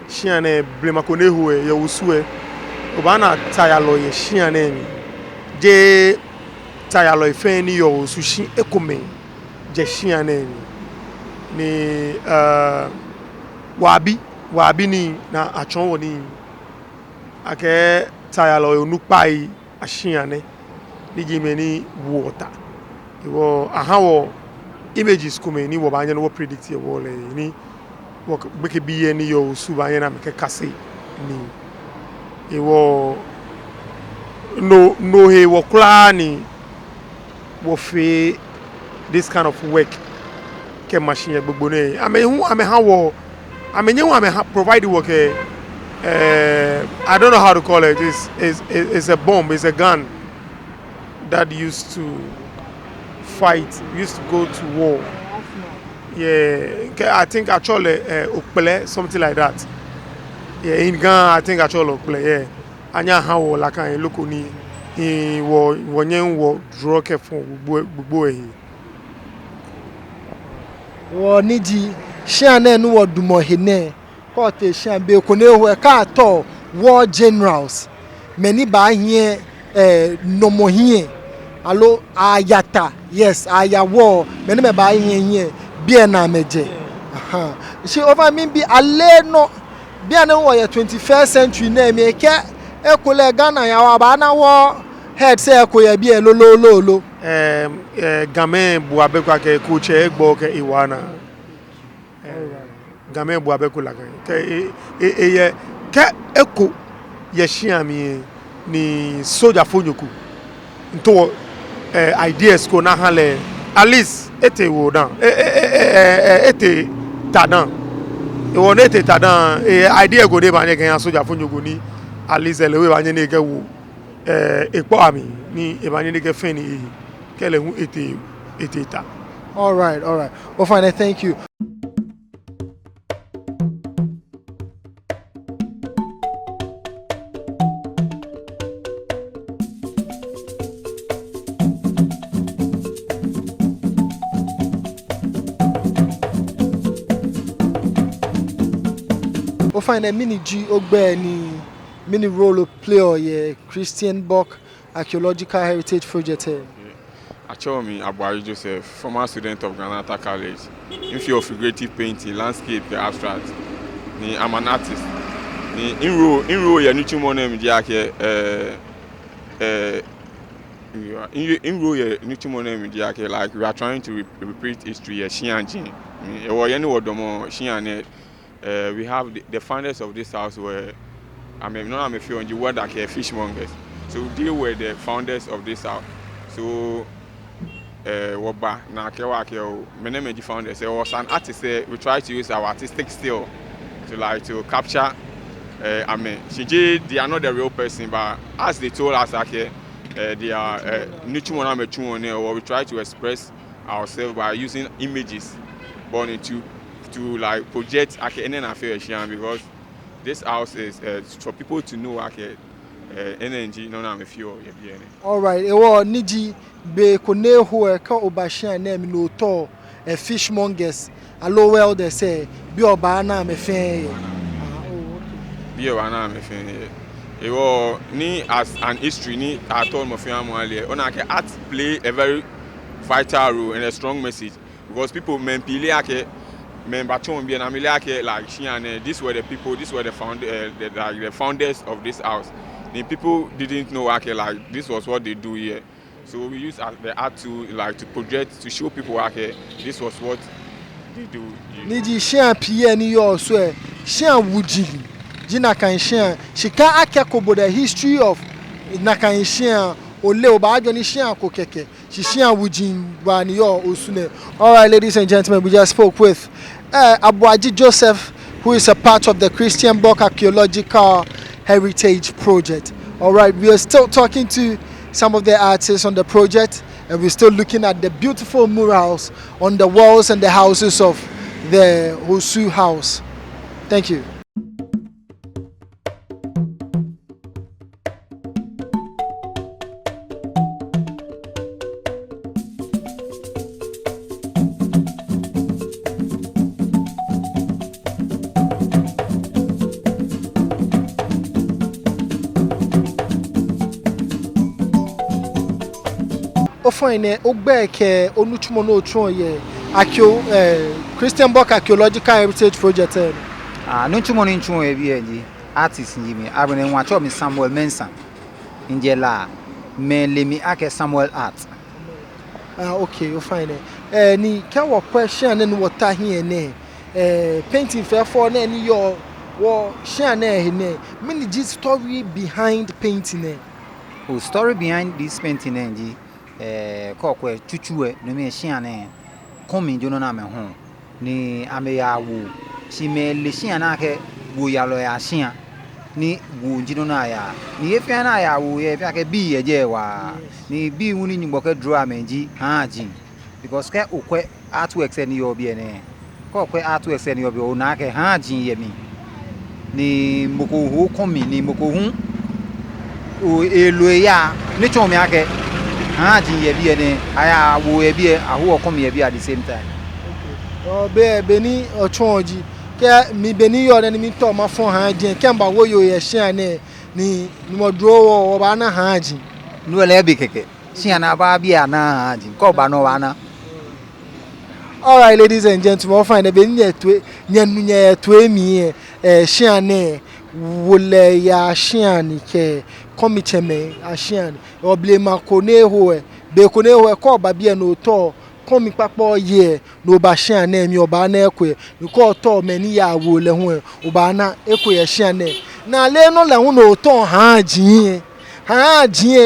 Shiane Blemakonehue, Yosue, Obana Tayaloi, Shiane, Je Tayaloi Feni, Yo, Sushi Ekome, Je Shiane, ni Wabi ni na Achon ni Ake Tayaloi Nupai, Ashiane, Nijimeni water. Iwo ahawo images come ni wo ba no predict ye wo le ni wo be bi ni yo su ba na me kase ni iwo no he wo kla ni wo fe this kind of work ke machine gbogbo ne ame hawo ame nyewu ame provide work I don't know how to call it. It's a bomb, it's a gun that used to fight, used to go to war. Yeah, I think actually Okpele, something like that. Yeah, in Ghana, I think actually Okpele, yeah. Anya hawo la kan loko ni wo nyen wo draw ke fun gbogbo ehin. Wo niji shan na nu wo dumo hene court shan be ko ne ho ka to war generals many ba hie nomo hie alo ayata yes ayawo many me ba hie bia na meje aha she over me bi ale no bia na wo ye 21st century na me ke ekole Ghana ya wa ba na wo head say ekoye bia lolo gamin buabekwa ke kuche egbo ke iwana gamin buabekwa ke ye ke eko ye shiami ni soja fonyoku nto ideas ko na hale at least ete wo dan ete tadan e won ete tadan idea go dey ba nye kan soja fonyoku ni at least elewe ba nye ne ke wo epo ami ni e ba nye ne ke fen ni kele hu ete ta. All right. Well, fine, thank you. Well, fine, mini G Ogbe ni mini role play or Christiansborg Archaeological Heritage Project here. Achomi Abuari Joseph, former student of Granata College, in field of figurative painting, landscape, abstract. I'm an artist. In row, ya nuchu mone mdiake in row ya nuchu mone mdiake like we are trying to repeat history ya Shianjin. We have the founders of this house were I'm a few on the word like fishmongers. So they were the founders of this house. So Woba na Kewake, my name is the founder. So was an artist. We try to use our artistic skill to capture. They are not the real person, but as they told us, they are or we try to express ourselves by using images, born to like project because this house is for people to know energy. No, I'm a few. All right. Ewo niji be konehu ka obashan na mi no to fishmongers allow well they say bi oba na me fe bi oba na me fe ewo ni as an history ni atol mo fe amuale ona ke art play a very vital role and a strong message because people men pile ake men baton bi na mile ake like shiane these were the people, these were the founders of this house. The people didn't know like this was what they do here. So we use the art to project, to show people this was what they do. Niji share PN yo so share wuji jina kan share shika akekobo the history of na kan share ole oba ajo ni share ko keke she share wuji ba ni yo osune. All right, ladies and gentlemen, we just spoke with Abuaji Joseph, who is a part of the Christiansborg Archaeological Heritage Project. All right, we are still talking to some of the artists on the project, and we're still looking at the beautiful murals on the walls and the houses of the Hosu house. Thank you. ofine ogbeke onuchumo no tron ye Christiansborg Archaeological Heritage Project. No chumo no tron e bi eji artist yi me abene nwa cho me Samuel Mensah Njela me lemi ake Samuel Art. Okay, you fine. Ni ka wo question ne water here ne painting fair for na ni your wo share na he ne mini G story behind painting ne. Oh, story behind this painting enji kokwe chuchue no me share na komi jono na me ho ni ame ya wo si me le share na ke wo ya lo ya share ni wo jino na ya ni e fia na ya wo ye fia ke bi ye je wa ni bi wuni ni boke draw amenji ha ji because ke okwe artworks ni yo bi ene kokwe artworks ni yo bi o na ke ha ji ye mi ni moko ho komi ni moko hu o elo ya ni chon mi ake ha ji ye bi ene aya wo ye bi aho komi ye bi at the same time. Okay. Be ni ochonji ke mi beni yo na mi to ma fon ha jin ke mba wo yo ye hia ne ni mo dro wo ba na ha jin no le bi keke hia na ba bia na ha jin ko ba no wa na. All right, ladies and gentlemen, find be ni etu nyanu nya etu emi hia ne wo le ya hia ni ke komi cheme a hia ni oblema kone ho be kone ho ko ba bia no to komi papo ye no ba hia na mi oba na ekwe ko to mani ya wo le ho oba na ekwe ye hia na le no le ho no to ha jin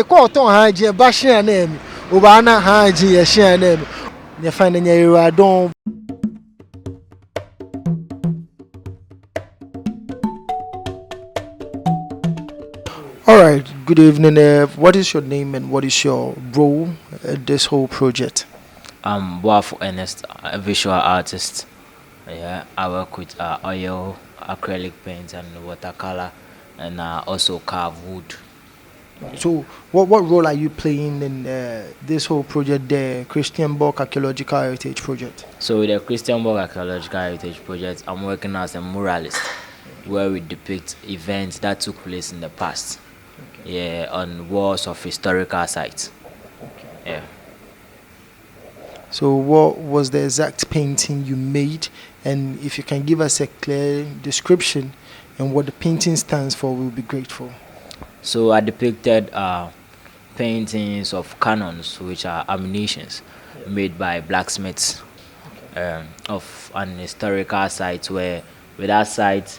ko to ha jin ba hia na mi oba na ha jin ye hia na mi ne find nya ira don. All right, good evening. What is your name and what is your role in this whole project? I'm Boafo Ernest, a visual artist. Yeah, I work with oil, acrylic paint, and watercolor, and also carve wood. So, what role are you playing in this whole project, the Christiansborg Archaeological Heritage Project? So, with the Christiansborg Archaeological Heritage Project, I'm working as a muralist, where we depict events that took place in the past. Okay. Yeah, on walls of historical sites. Okay. Yeah. So what was the exact painting you made, and if you can give us a clear description and what the painting stands for, we'll be grateful. So I depicted paintings of cannons, which are ammunitions made by blacksmiths of an historical site where with that site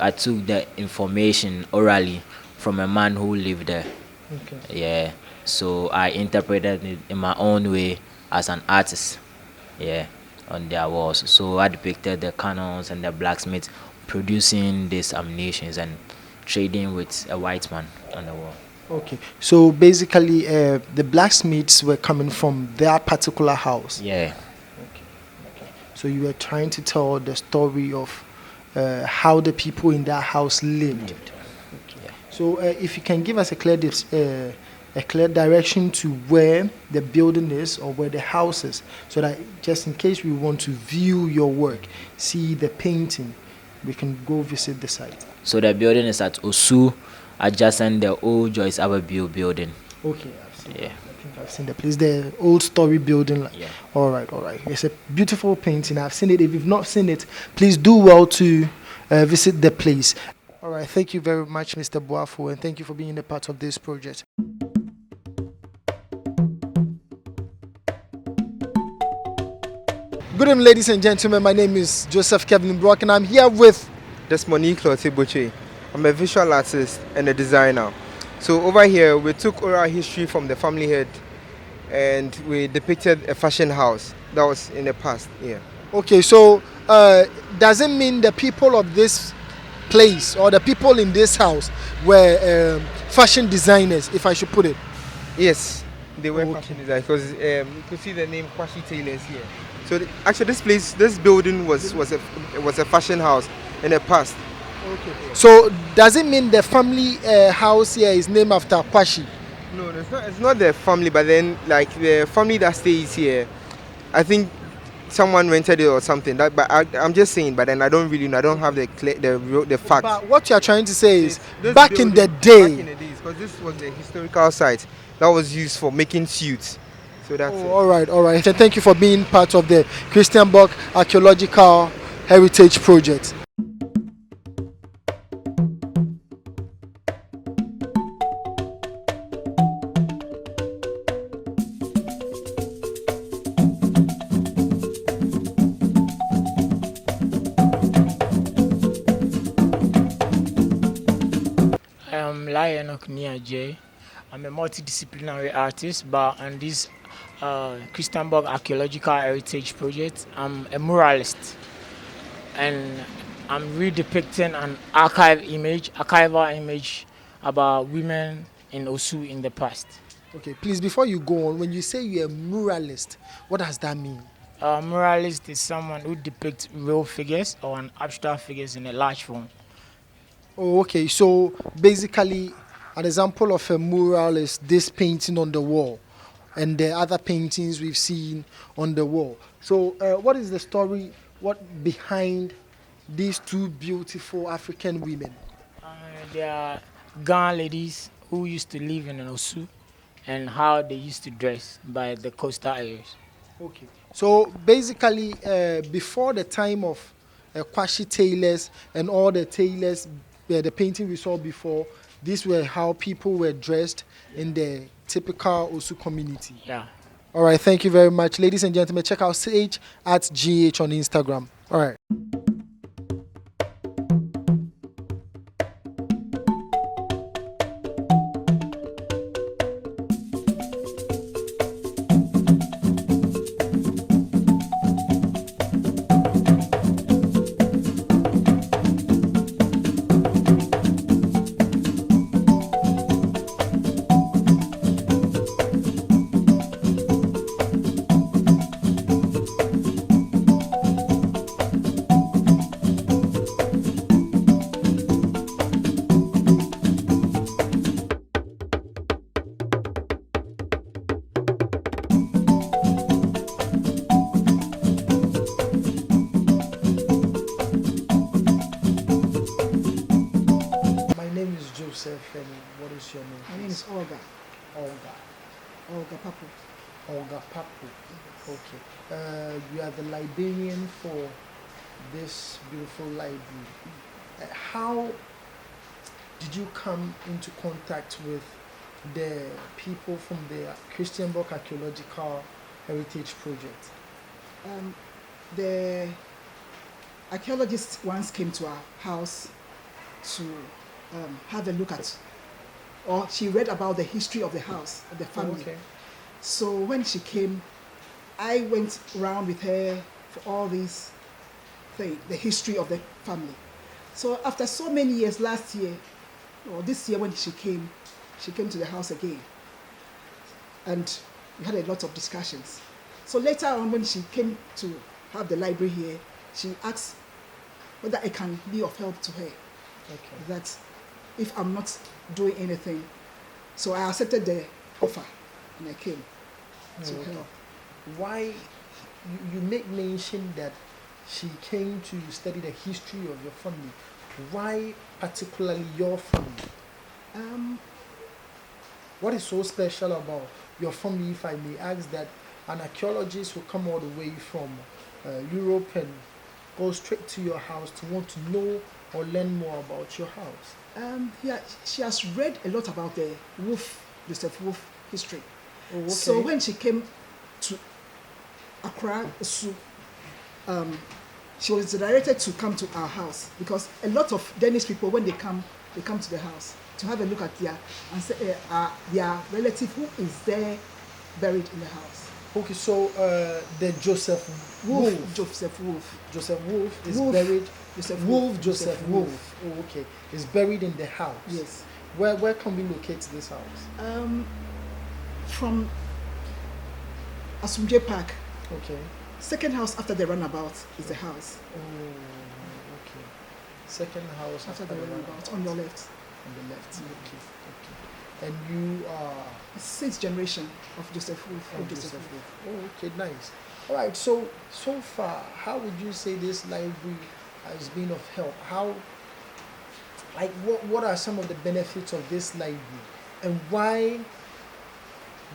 I took the information orally from a man who lived there. Okay. Yeah. So I interpreted it in my own way as an artist, yeah, on their walls. So I depicted the cannons and the blacksmiths producing these ammunitions and trading with a white man on the wall. Okay, so basically the blacksmiths were coming from their particular house? Yeah. Okay. So you were trying to tell the story of how the people in that house lived. Okay. Yeah. So if you can give us a clear direction to where the building is or where the house is, so that just in case we want to view your work, see the painting, we can go visit the site. So the building is at Osu, adjacent the old Joyce Abbeville building. Okay, I've seen yeah. I think I've seen the place, the old story building. Yeah. All right. It's a beautiful painting. I've seen it. If you've not seen it, please do well to visit the place. All right. Thank you very much, Mr. Boafo, and thank you for being a part of this project. Good evening, ladies and gentlemen. My name is Joseph Kevelyn-Brocke, and I'm here with Monique Clotibuche. I'm a visual artist and a designer. So over here, we took oral history from the family head, and we depicted a fashion house that was in the past. Yeah. Okay, so does it mean the people of this place or the people in this house were fashion designers, if I should put it? Yes, they were fashion designers because you could see the name Kwashi Tailors here. So actually, this building was a fashion house in the past. Okay. So does it mean the family house here is named after Kwashi? No, it's not the family, but then like the family that stays here, I think someone rented it or something. But I'm just saying. But then I don't really know. I don't have the facts. But what you are trying to say is back in the day. Back in the days, because this was the historical site that was used for making suits. So that's it. All right. And thank you for being part of the Christiansborg Archaeological Heritage Project. I'm Lion J. I'm a multidisciplinary artist, but on this Christiansborg Archaeological Heritage Project, I'm a muralist, and I'm redepicting an archival image about women in Osu in the past. Okay, please, before you go on, when you say you're a muralist, what does that mean? A muralist is someone who depicts real figures or an abstract figures in a large form. Oh, okay. So basically, an example of a mural is this painting on the wall, and the other paintings we've seen on the wall. So, what is the story? What behind these two beautiful African women? They are Ghana ladies who used to live in Osu, and how they used to dress by the coastal areas. Okay. So basically, before the time of Kwashi tailors and all the tailors, the painting we saw before, these were how people were dressed in the typical Osu community. Yeah. All right. Thank you very much, ladies and gentlemen. Check out Sage at GH on Instagram. All right. And what is your name? My name is Olga. Olga Papu. Olga Papu. Okay. You are the librarian for this beautiful library. How did you come into contact with the people from the Christiansborg Archaeological Heritage Project? The archaeologists once came to our house to have a look at, or she read about the history of the house, of the family. Okay. So when she came, I went around with her for all these things, the history of the family. So after so many years, last year, or this year when she came to the house again. And we had a lot of discussions. So later on when she came to have the library here, she asked whether I can be of help to her. Okay. That if I'm not doing anything. So I accepted the offer and I came to help. Why, you make mention that she came to study the history of your family. Why particularly your family? What is so special about your family, if I may ask, that an archaeologist will come all the way from Europe and go straight to your house to want to know or learn more about your house? Yeah, she has read a lot about the Joseph Wolf history. Oh, okay. So when she came to Accra, she was directed to come to our house because a lot of Danish people, when they come to the house to have a look at their relative who is there buried in the house. Okay, so the Joseph Wolf is buried. Joseph Wolf. Oh, okay. Is buried in the house. Yes. Where can we locate this house? From Asumje Park. Okay. Second house after the runabout is the house. Oh, okay. Second house after the runabout on your left. On the left. Okay. And you are sixth generation of Joseph Wolf. Joseph Wolf. Oh, okay, nice. All right. So far, how would you say this library has been of help? What are some of the benefits of this library, and why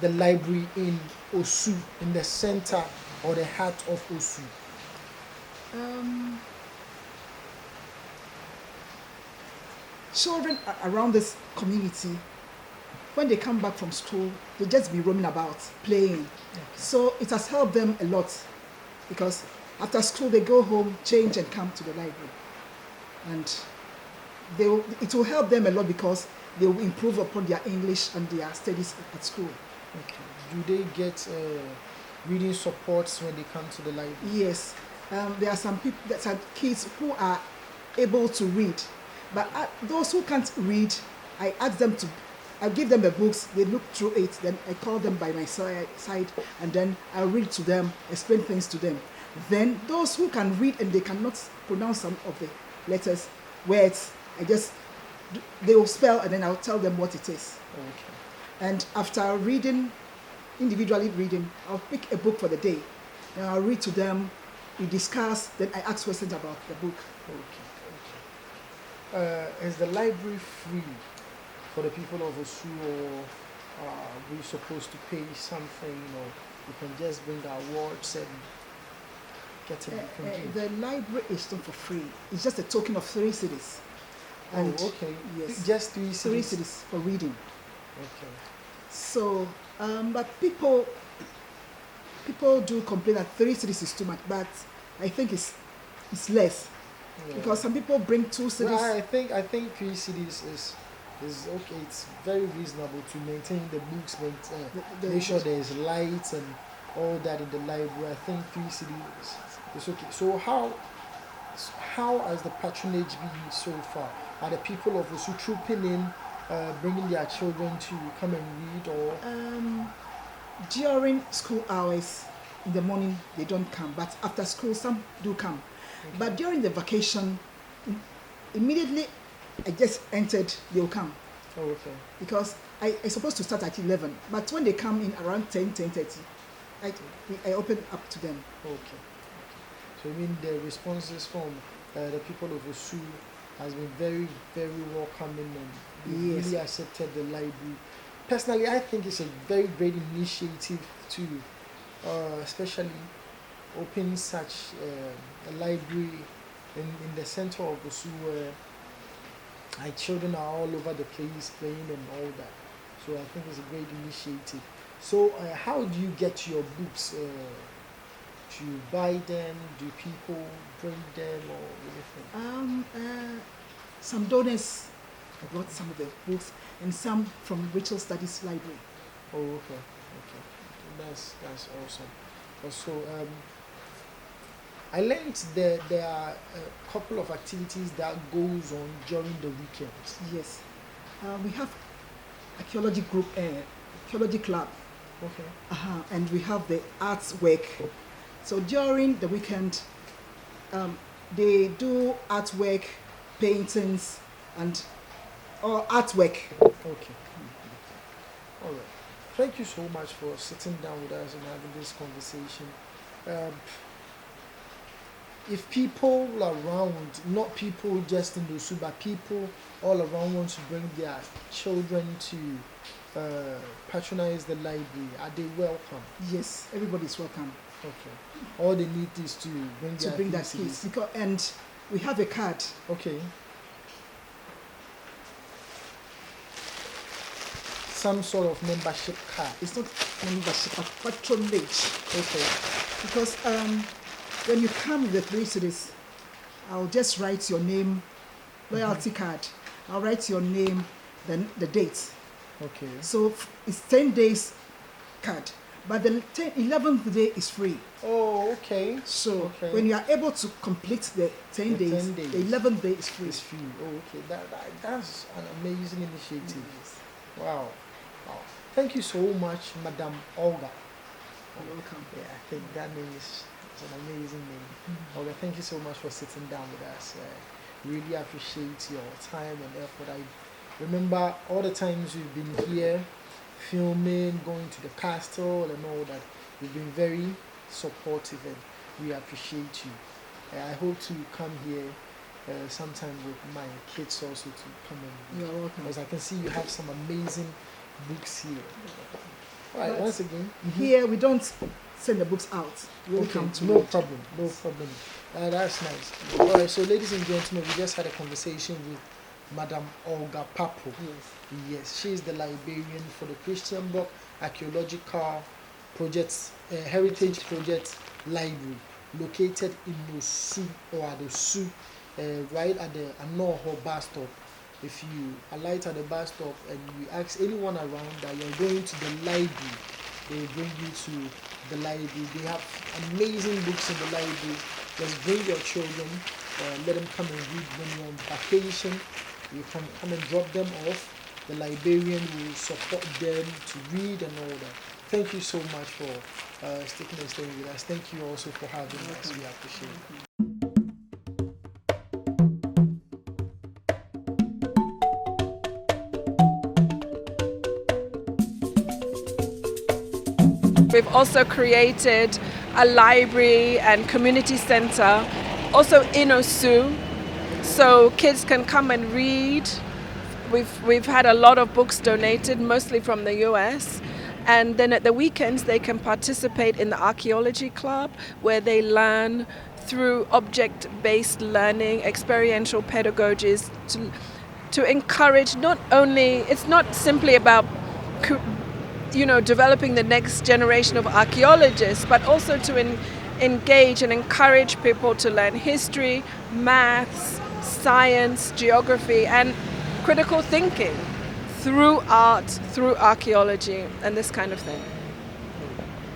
the library in Osu, in the center or the heart of Osu? Children around this community, when they come back from school, they just be roaming about, playing. So it has helped them a lot because after school they go home, change and come to the library. And it will help them a lot because they will improve upon their English and their studies at school. Okay. Do they get reading supports when they come to the library? Yes. There are some people, that are kids who are able to read. But those who can't read, I give them the books, they look through it, then I call them by my side, and then I read to them, explain things to them. Then those who can read and they cannot pronounce some of the letters, words, they will spell and then I'll tell them what it is. Okay. And after reading, individually reading, I'll pick a book for the day. Then I'll read to them, we discuss, then I ask questions about the book. Okay. Is the library free for the people of Osu, or are we supposed to pay something, or we can just bring our words and get it? The library is not for free. It's just a token of 3 cities. And okay. Yes. Just 3 cities? 3 cities for reading. Okay. So, but people do complain that 3 cities is too much, but I think it's less. Yeah. Because some people bring 2 cities. Well, I think 3 cities is okay. It's very reasonable to maintain the books, make sure there is light and all that in the library. I think 3 cities is okay. So how has the patronage been so far? Are the people of Osu trooping in, bringing their children to come and read, or? During school hours in the morning they don't come, but after school some do come. Okay. But during the vacation, immediately I just entered, they'll come. Oh, okay. Because I'm supposed to start at 11, but when they come in around 10:30, I open up to them. Okay. So you mean the responses from the people of Osu has been very, very welcoming, and they really accepted the library. Personally, I think it's a very great initiative to especially open such a library in the center of Osu, where children are all over the place playing and all that. So I think it's a great initiative. So how do you get your books? Do you buy them? Do people bring them, or anything? Some donors brought some of the books, and some from Rachel Studies Library. Oh, okay. That's awesome. Also, I learned that there are a couple of activities that goes on during the weekends. Yes, we have archaeology group, archaeology club. Okay. And we have the arts work. So during the weekend, they do artwork, paintings, and artwork. Okay. All right. Thank you so much for sitting down with us and having this conversation. If people around, not people just in Osu, but people all around want to bring their children to patronize the library, are they welcome? Yes, everybody is welcome. Okay. All they need is to bring their kids. And we have a card. Okay. Some sort of membership card. It's not membership, but patronage. Okay. Because when you come with the 3 cities, I'll just write your name, loyalty card. I'll write your name, then the date. Okay. So it's 10 days card, but the 11th day is free. Oh, okay. So when you are able to complete the 10 days, the 11th day is free. It's free. Oh, okay. That's an amazing initiative. Yes. Wow. Thank you so much, Madam Olga. You're welcome. Yeah, I think that name is an amazing name. Olga, thank you so much for sitting down with us. Really appreciate your time and effort. I remember all the times we've been here filming, going to the castle and all that. You've been very supportive, and we appreciate you. I hope to come here sometime with my kids also to come and read. You're welcome. Because I can see you have some amazing books here. Right, But once again. here we don't send the books out. We only Okay, come to no read. problem, no problem. That's nice. All right, so ladies and gentlemen, we just had a conversation with Madam Olga Papo. Yes, she is the librarian for the Christiansborg Archaeological Projects, Heritage Project Library, located in Osu or at Osu, right at the Anointed bus stop. If you alight at the bus stop and you ask anyone around that you're going to the library, they will bring you to the library. They have amazing books in the library. Just bring your children, let them come and read when you're on vacation. You can come and drop them off. The librarian will support them to read and all that. Thank you so much for sticking and staying with us. Thank you also for having us. We appreciate it. We've also created a library and community center, also in Osu, so kids can come and read. We've had a lot of books donated, mostly from the US. And then at the weekends, they can participate in the Archaeology Club, where they learn through object-based learning, experiential pedagogies, to encourage not only, it's not simply about developing the next generation of archaeologists, but also to engage and encourage people to learn history, maths, science, geography, and critical thinking through art, through archaeology, and this kind of thing.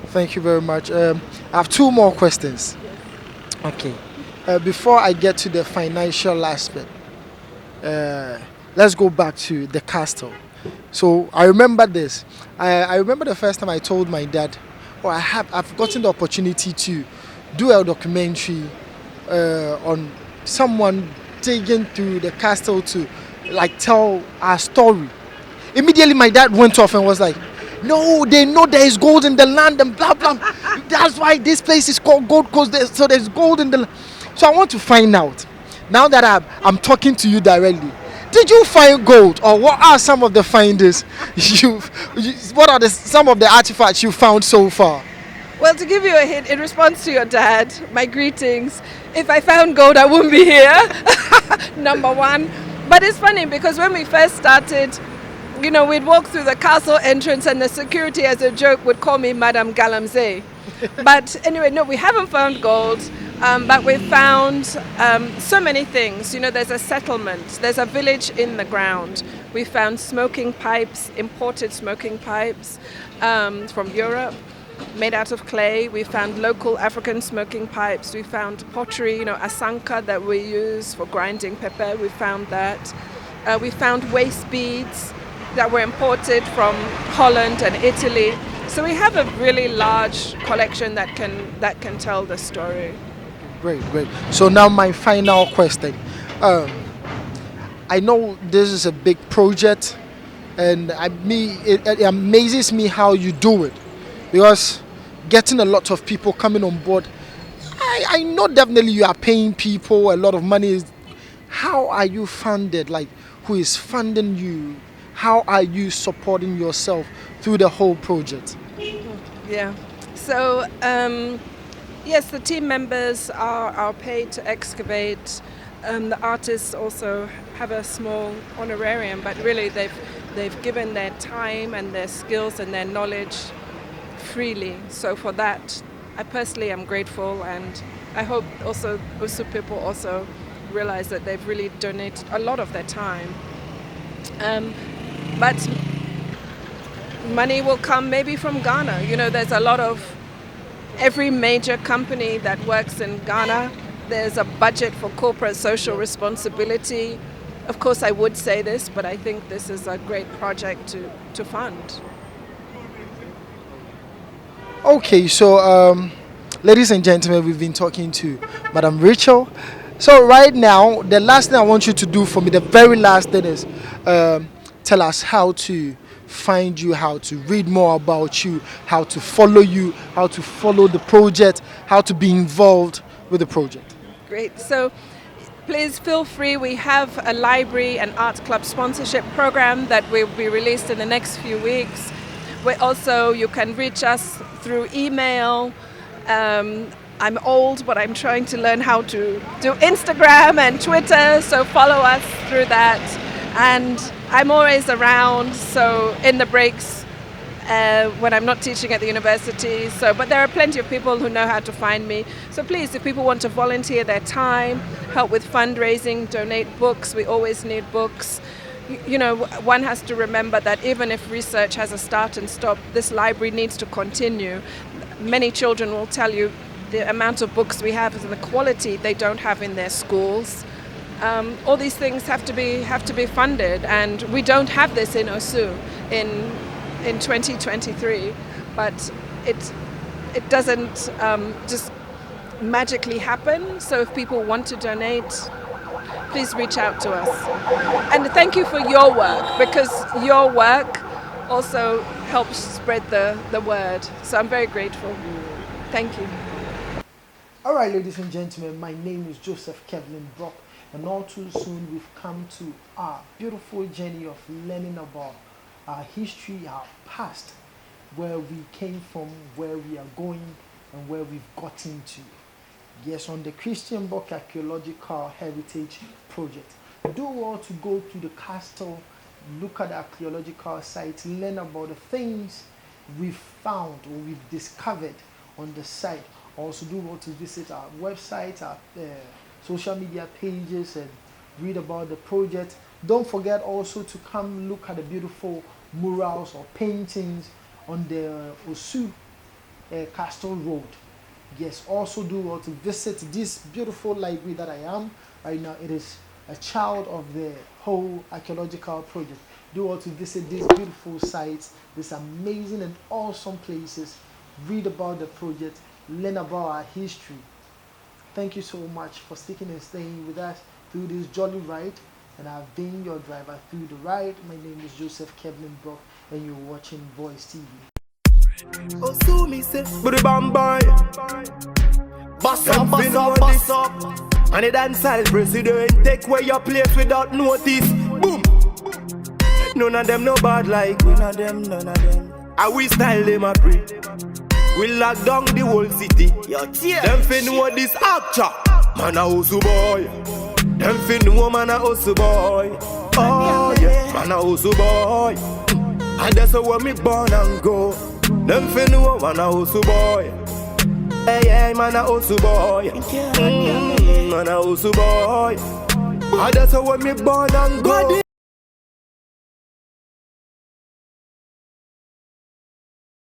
Thank you very much. I have two more questions. Okay. Before I get to the financial aspect, let's go back to the castle. So I remember this. I remember the first time I told my dad, I've gotten the opportunity to do a documentary on someone digging through the castle to tell our story. Immediately my dad went off and was like, no, they know there is gold in the land and blah blah. That's why this place is called Gold Coast. So there's gold in the land. So I want to find out, now that I'm talking to you directly, did you find gold, or what are some of the findings what are some of the artifacts you found so far? Well, to give you a hint, in response to your dad, my greetings. If I found gold, I wouldn't be here. Number one. But it's funny because when we first started, we'd walk through the castle entrance and the security, as a joke, would call me Madame Galamsey. But anyway, no, we haven't found gold, but we found so many things. There's a settlement, there's a village in the ground. We found smoking pipes, imported smoking pipes from Europe, made out of clay. We found local African smoking pipes. We found pottery, asanka that we use for grinding pepper. We found that. We found waist beads that were imported from Holland and Italy. So we have a really large collection that can tell the story. Great. So now my final question. I know this is a big project, and it amazes me how you do it, because getting a lot of people coming on board, I know definitely you are paying people a lot of money. How are you funded? Who is funding you? How are you supporting yourself through the whole project? Yeah. So, yes, the team members are paid to excavate. The artists also have a small honorarium, but really they've given their time and their skills and their knowledge freely. So for that, I personally am grateful, and I hope also Osu people also realize that they've really donated a lot of their time. But money will come maybe from Ghana. There's a lot of, every major company that works in Ghana, there's a budget for corporate social responsibility. Of course, I would say this, but I think this is a great project to fund. Okay, so ladies and gentlemen, we've been talking to Madam Rachel. So right now, the last thing I want you to do for me, the very last thing is tell us how to find you, how to read more about you, how to follow you, how to follow the project, how to be involved with the project. Great. So please feel free. We have a library and art club sponsorship program that will be released in the next few weeks. You can reach us through email. I'm old, but I'm trying to learn how to do Instagram and Twitter, so follow us through that. And I'm always around, so in the breaks when I'm not teaching at the university. But there are plenty of people who know how to find me. So please, if people want to volunteer their time, help with fundraising, donate books, we always need books. You know, one has to remember that even if research has a start and stop, this library needs to continue. Many children will tell you the amount of books we have and the quality they don't have in their schools. All these things have to be funded, and we don't have this in Osu in 2023. But it doesn't just magically happen. So if people want to donate, please reach out to us. And thank you for your work, because your work also helps spread the word. So I'm very grateful. Thank you. All right, ladies and gentlemen, my name is Joseph Kevelyn-Brocke, and all too soon we've come to our beautiful journey of learning about our history, our past, where we came from, where we are going, and where we've gotten to. Yes, on the Christiansborg Archaeological Heritage Project. Do well to go to the castle, look at the archaeological site, learn about the things we've found or we've discovered on the site. Also do well to visit our website, our social media pages, and read about the project. Don't forget also to come look at the beautiful murals or paintings on the Osu Castle Road. Yes, also do well to visit this beautiful library that I am right now. It is a child of the whole archaeological project. Do well to visit these beautiful sites, these amazing and awesome places. Read about the project, learn about our history. Thank you so much for sticking and staying with us through this jolly ride. And I've been your driver through the ride. My name is Joseph Kevelyn-Brocke, and you're watching Voice TV. Boss up, boss up, boss up. And the dancehall president take away your place without notice. Boom. None of them no bad like none of them. And we style them a pre. We lock down the whole city. Them fin know this actor. Man a Osu boy. Them fin know man a Osu boy. Oh yeah, man a Osu boy. And that's how me born and go. Them fin know man a Osu boy. Hey, man a Osu boy. Man a Osu boy. And that's how me born and go.